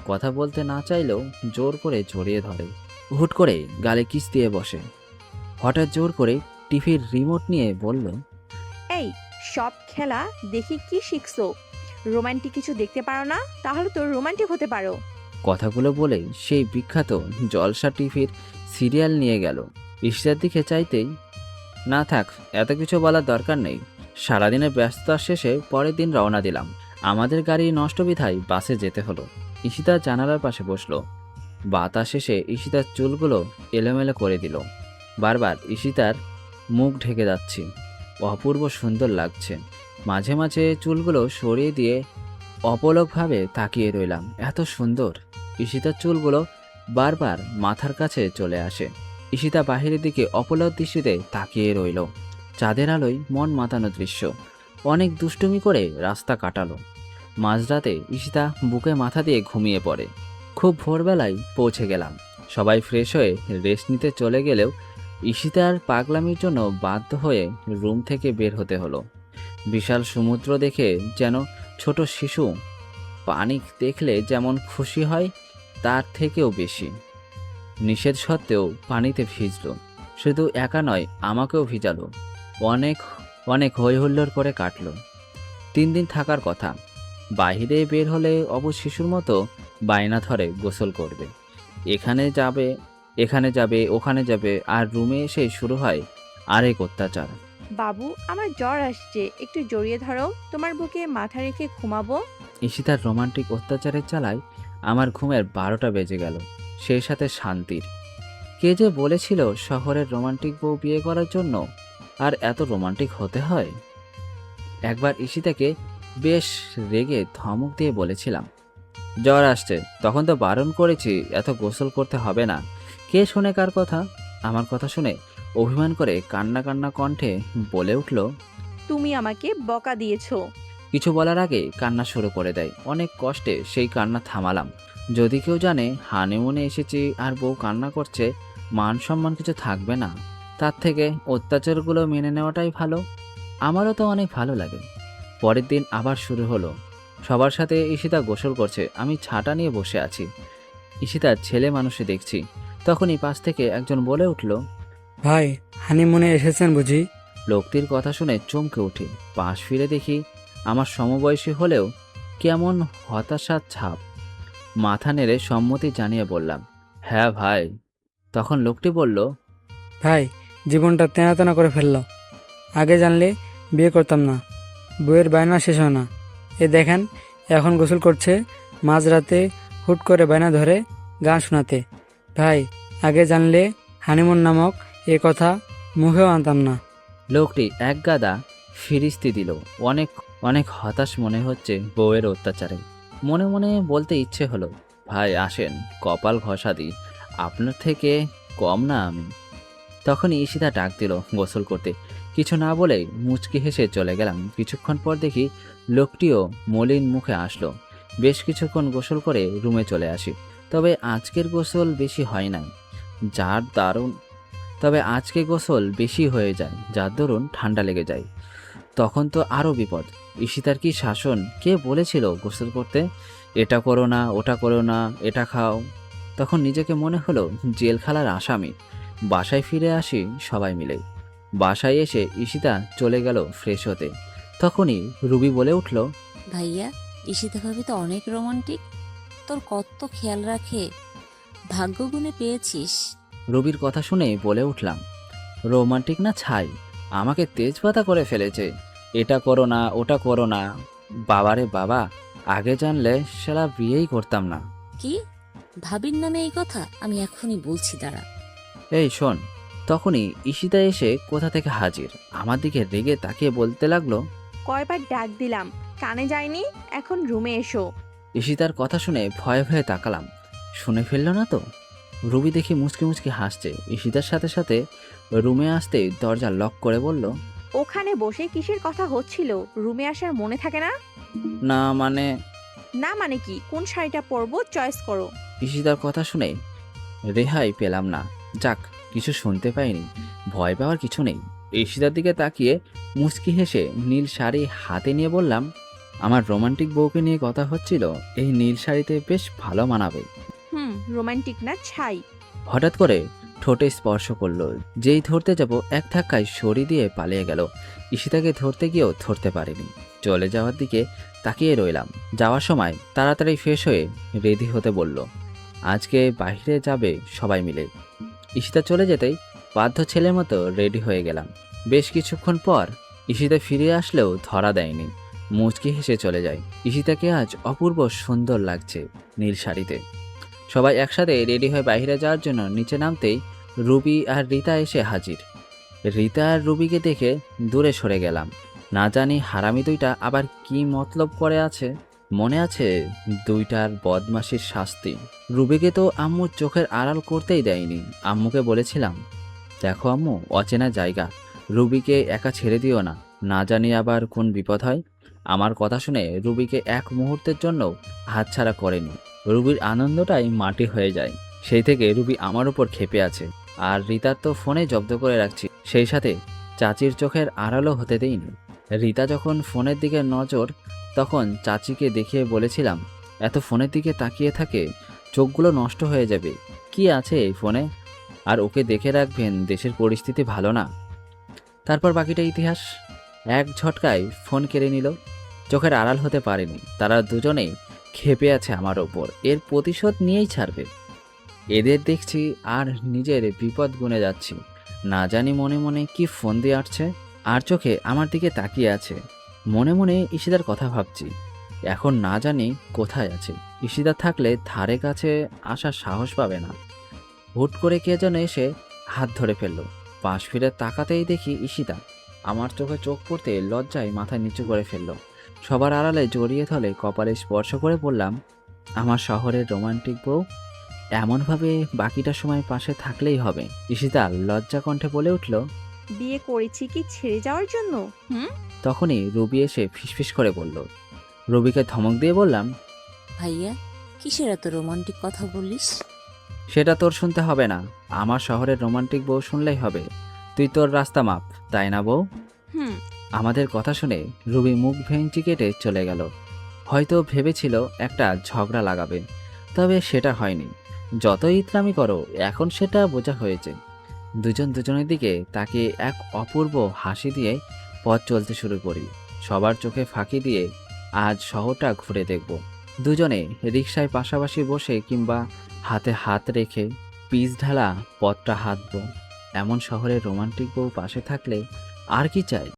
কথা বলতে না চাইলেও জোর করে জড়িয়ে ধরে। হুট করে গালে কিস দিয়ে বসে। হঠাৎ জোর করে টিভির রিমোট নিয়ে বলল, এই সব খেলা দেখি কি শিখছো? রোমান্টিক কিছু দেখতে পারো না? তাহলে তো রোমান্টিক হতে পারো। কথাগুলো বলেই সেই বিখ্যাত জলসা টিভির সিরিয়াল নিয়ে গেল। ঈশিতার দিকে চাইতেই, না থাক, এত কিছু বলার দরকার নেই। সারাদিনের ব্যস্ততার শেষে পরের দিন রওনা দিলাম। আমাদের গাড়ি নষ্ট বিধায় বাসে যেতে হলো। ঈশিতা জানালার পাশে বসলো। বাতাস এসে ঈশিতার চুলগুলো এলোমেলো করে দিল। বারবার ঈশিতার মুখ ঢেকে যাচ্ছি। অপূর্ব সুন্দর লাগছে। মাঝে মাঝে চুলগুলো সরিয়ে দিয়ে অপলকভাবে তাকিয়ে রইলাম। এত সুন্দর। ঈশিতার চুলগুলো বারবার মাথার কাছে চলে আসে। ঈশিতা বাহিরের দিকে অপলক দৃষ্টিতে তাকিয়ে রইল। চাঁদের আলোয় মন মাতানো দৃশ্য। অনেক দুষ্টুমি করে রাস্তা কাটালো। মাঝরাতে ঈশিতা বুকে মাথা দিয়ে ঘুমিয়ে পড়ে। খুব ভোরবেলায় পৌঁছে গেলাম। সবাই ফ্রেশ হয়ে রেস্ট নিতে চলে গেলেও ঈশিতার পাগলামির জন্য বাধ্য হয়ে রুম থেকে বের হতে হলো। বিশাল সমুদ্র দেখে যেন ছোট শিশু পানি দেখলে যেমন খুশি হয় তার থেকেও বেশি। নিষেধ সত্ত্বেও পানিতে ভিজল। শুধু একা নয়, আমাকেও ভিজালো। অনেক অনেক হইহুল্লোড় করে কাটলো। 3 দিন থাকার কথা। বাইরে বের হলে শিশুর মতো বায়না ধরে গোসল করবে, এখানে যাবে ওখানে যাবে, আর রুমে এসে শুরু হয় আরেক অত্যাচার। বাবু, আমার জ্বর আসছে, একটু জড়িয়ে ধরো, তোমার বুকে মাথা রেখে ঘুমাবো। ঈশিতার রোমান্টিক অত্যাচারের চালায় আমার ঘুমের 12টা বেজে গেল, সেই সাথে শান্তির। কে যে বলেছিল শহরের রোমান্টিক বউ বিয়ে করার জন্য আর এত রোমান্টিক হতে হয়। একবার ঈশিতাকে বেশ রেগে ধমক দিয়ে বলেছিলাম, জ্বর আসছে, তখন তো বারণ করেছি এত গোসল করতে হবে না। কে শোনে কার কথা? আমার কথা শুনে অভিমান করে কান্না কান্না কণ্ঠে বলে উঠল, তুমি আমাকে বকা দিয়েছো। কিছু বলার আগে কান্না শুরু করে দেয়। অনেক কষ্টে সেই কান্না থামালাম। যদি কেউ জানে হানিমুনে এসেছি আর বউ কান্না করছে, মান সম্মান কিছু থাকবে না। তার থেকে অত্যাচারগুলো মেনে নেওয়াটাই ভালো। আমারও তো অনেক ভালো লাগে। পরের দিন আবার শুরু হলো। সবার সাথে ঈশিতা গোসল করছে, আমি ছাতা নিয়ে বসে আছি। ঈশিতার ছেলে মানুষে দেখছি। তখনই পাশ থেকে একজন বলে উঠল, ভাই হানিমুনে এসেছেন বুঝি? লোকটির কথা শুনে চমকে উঠি। পাশ ফিরে দেখি আমার সমবয়সী হলেও কেমন হতাশার ছাপ। মাথা নেড়ে সম্মতি জানিয়ে বললাম, হ্যাঁ ভাই। তখন লোকটি বলল, ভাই জীবনটা তেনা তেনা করে ফেলল। আগে জানলে বিয়ে করতাম না। বইয়ের বায়না শেষ হয় না। এ দেখেন এখন গোসল করছে, মাঝরাতে হুট করে বায়না ধরে গান শোনাতে। ভাই আগে জানলে হানিমুন নামক এ কথা মুখেও আনতাম না। লোকটি এক গাদা ফিরিস্তি দিল। অনেক অনেক হতাশ মনে হচ্ছে বউয়ের অত্যাচারে। মনে মনে বলতে ইচ্ছে হলো, ভাই আসেন কপাল ঘষা দিই, আপনার থেকে কম না আমি। তখনই ঈশিতা ডাক দিল গোসল করতে। কিছু না বলেই মুচকি হেসে চলে গেলাম। কিছুক্ষণ পর দেখি লোকটিও মলিন মুখে আসলো। বেশ কিছুক্ষণ গোসল করে রুমে চলে আসি। তবে আজকের গোসল বেশি হয় নাই, যার দারুণ আজকে গোসল বেশি হয়ে যায়, যার দরুন ঠান্ডা লেগে যায়। তখন তো আরও বিপদ। ঈশিতার কি শাসন! কে বলেছিল গোসল করতে? এটা করো না, ওটা করো না, এটা খাও। তখন নিজেকে মনে হলো জেলখানার আসামি। বাসায় ফিরে আসি সবাই মিলে। বাসায় এসে ঈশিতা চলে গেল ফ্রেশ হতে। তখনই রুবি বলে উঠল, ভাইয়া, ঈশিতা ভাবি তো অনেক রোমান্টিক। তোর কত খেয়াল রাখে, ভাগ্যগুণে পেয়েছিস। রুবির কথা শুনে বলে উঠলাম, রোমান্টিক না ছাই, আমাকে তেজপাতা করে ফেলেছে। এটা করো না, ওটা করো না। বাবারে বাবা, আগে জানলে সেটা বিয়েই করতাম না। কি ভাবির নামে এই কথা? আমি এখনই বলছি, দাঁড়া। এই শোন। তখনই ঈশিতা এসে কোথা থেকে হাজির। আমার দিকে রেগে তাকিয়ে বলতে লাগলো, কয়বার ডাক দিলাম, কানে যায়নি, এখন রুমে এসো। ঈশিতার কথা শুনে ভয়ে ভয়ে তাকালাম। শুনে ফেললো না তো? রুবি দেখি মুচকি মুচকি হাসছে। ঈশিতার সাথে সাথে রুমে আসতেই দরজা লক করে বলল, ওখানে বসে কিসের কথা হচ্ছিল? রুমে আসার মনে থাকে না? না মানে। না মানে কি? কোন শাড়িটা পরবো চয়েস করো। ঈশিতার কথা শুনে রেহাই পেলাম না। যাক, কিছু শুনতে পাইনি, ভয় পাওয়ার কিছু নেই। ঈশিতার দিকে তাকিয়ে মুচকি হেসে নীল শাড়ি হাতে নিয়ে বললাম, আমার রোমান্টিক বউকে নিয়ে কথা হচ্ছিল, এই নীল শাড়িতে বেশ ভালো মানাবে। রোমান্টিক না ছাই। হঠাৎ করে ঠোঁটে স্পর্শ করলো। যেই ধরতে যাব এক ধাক্কায় সরি দিয়ে পালিয়ে গেল। ঈশিতাকে ধরতে গিয়েও ধরতে পারিনি। চলে যাওয়ার দিকে তাকিয়ে রইলাম। যাওয়ার সময় তাড়াতাড়ি ফ্রেশ হয়ে রেডি হতে বলল। আজকে বাইরে যাবে সবাই মিলে। ঈশিতা চলে যেতেই বাধ্য ছেলের মতো রেডি হয়ে গেলাম। বেশ কিছুক্ষণ পর ঈশিতা ফিরে আসলেও ধরা দেয়নি। মুচকি হেসে চলে যায়। ঈশিতাকে আজ অপূর্ব সুন্দর লাগছে নীল শাড়িতে। সবাই একসাথে রেডি হয়ে বাইরে যাওয়ার জন্য নিচে নামতেই রুবি আর রীতা এসে হাজির। রীতা আর রুবিকে দেখে দূরে সরে গেলাম। না জানি হারামি দুইটা আবার কি মতলব করে আছে। মনে আছে দুইটার বদমাশির শাস্তি। রুবিকে তো আম্মু চোখের আড়াল করতেই দেয়নি। আম্মুকে বলেছিলাম, দেখো আম্মু, অচেনা জায়গা, রুবিকে একা ছেড়ে দিও না, না জানি আবার কোন বিপদ হয়। আমার কথা শুনে রুবিকে এক মুহূর্তের জন্য হাতছাড়া করেনি। রুবির আনন্দটাই মাটি হয়ে যায়। সেই থেকে রুবি আমার উপর ক্ষেপে আছে। আর রীতার তো ফোনে জব্দ করে রাখছি, সেই সাথে চাচির চোখের আড়ালও হতে দেইনি। রীতা যখন ফোনের দিকে নজর, তখন চাচিকে দেখিয়ে বলেছিলাম, এত ফোনের দিকে তাকিয়ে থাকে চোখগুলো নষ্ট হয়ে যাবে। কি আছে এই ফোনে? আর ওকে দেখে রাখবেন, দেশের পরিস্থিতি ভালো না। তারপর বাকিটা ইতিহাস। এক ঝটকায় ফোন কেড়ে নিল। চোখের আড়াল হতে পারেনি। তারা দুজনেই ক্ষেপে আছে আমার ওপর। এর প্রতিশোধ নিয়েই ছাড়বে। এদের দেখছি আর নিজের বিপদ গুনে যাচ্ছি। না জানি মনে মনে কি ফোন দিয়ে আসছে, আর চোখে আমার দিকে তাকিয়ে আছে। মনে মনে ঈশিতার কথা ভাবছি। এখন না জানি কোথায় আছে। ঈশিতা থাকলে ধারে কাছে আসার সাহস পাবে না। হুট করে কে যেন এসে হাত ধরে ফেললো। পাশ ফিরে তাকাতেই দেখি ঈশিতা। আমার চোখে চোখ পড়তে লজ্জায় মাথা নিচু করে ফেললো। সবার আড়ালে জড়িয়ে ধরে কপালে স্পর্শ করে বললাম, আমার শহরের রোমান্টিক বউ, এমনভাবে বাকিটা সময় পাশে থাকলেই হবে। ঈশিতা লজ্জা কণ্ঠে বলে উঠল, বিয়ে করেছি কি ছেড়ে যাওয়ার জন্য? তখনই রুবি এসে ফিসফিস করে বলল। রুবিকে ধমক দিয়ে বললাম, ভাইয়া, কিসের এত রোমান্টিক কথা বলিস? সেটা তোর শুনতে হবে না, আমার শহরের রোমান্টিক বউ শুনলেই হবে। তুই তোর রাস্তা মাপ, তাই না বউ? হুম। আমাদের কথা শুনে রুবি মুখ ভেঙচি কেটে চলে গেল। হয়তো ভেবেছিল একটা ঝগড়া লাগাবে, তবে সেটা হয়নি। যত ইতরামি করো, এখন সেটা বোঝা হয়েছে। দুজন দুজনের দিকে তাকে এক অপূর্ব হাসি দিয়ে পথ চলতে শুরু করি। সবার চোখে ফাঁকি দিয়ে আজ শহরটা ঘুরে দেখব। দুজনে রিকশায় পাশাপাশি বসে কিংবা হাতে হাত রেখে পিচ ঢালা পথটা হাঁটব। এমন শহরে রোমান্টিক বউ পাশে থাকলে আর কি চাই?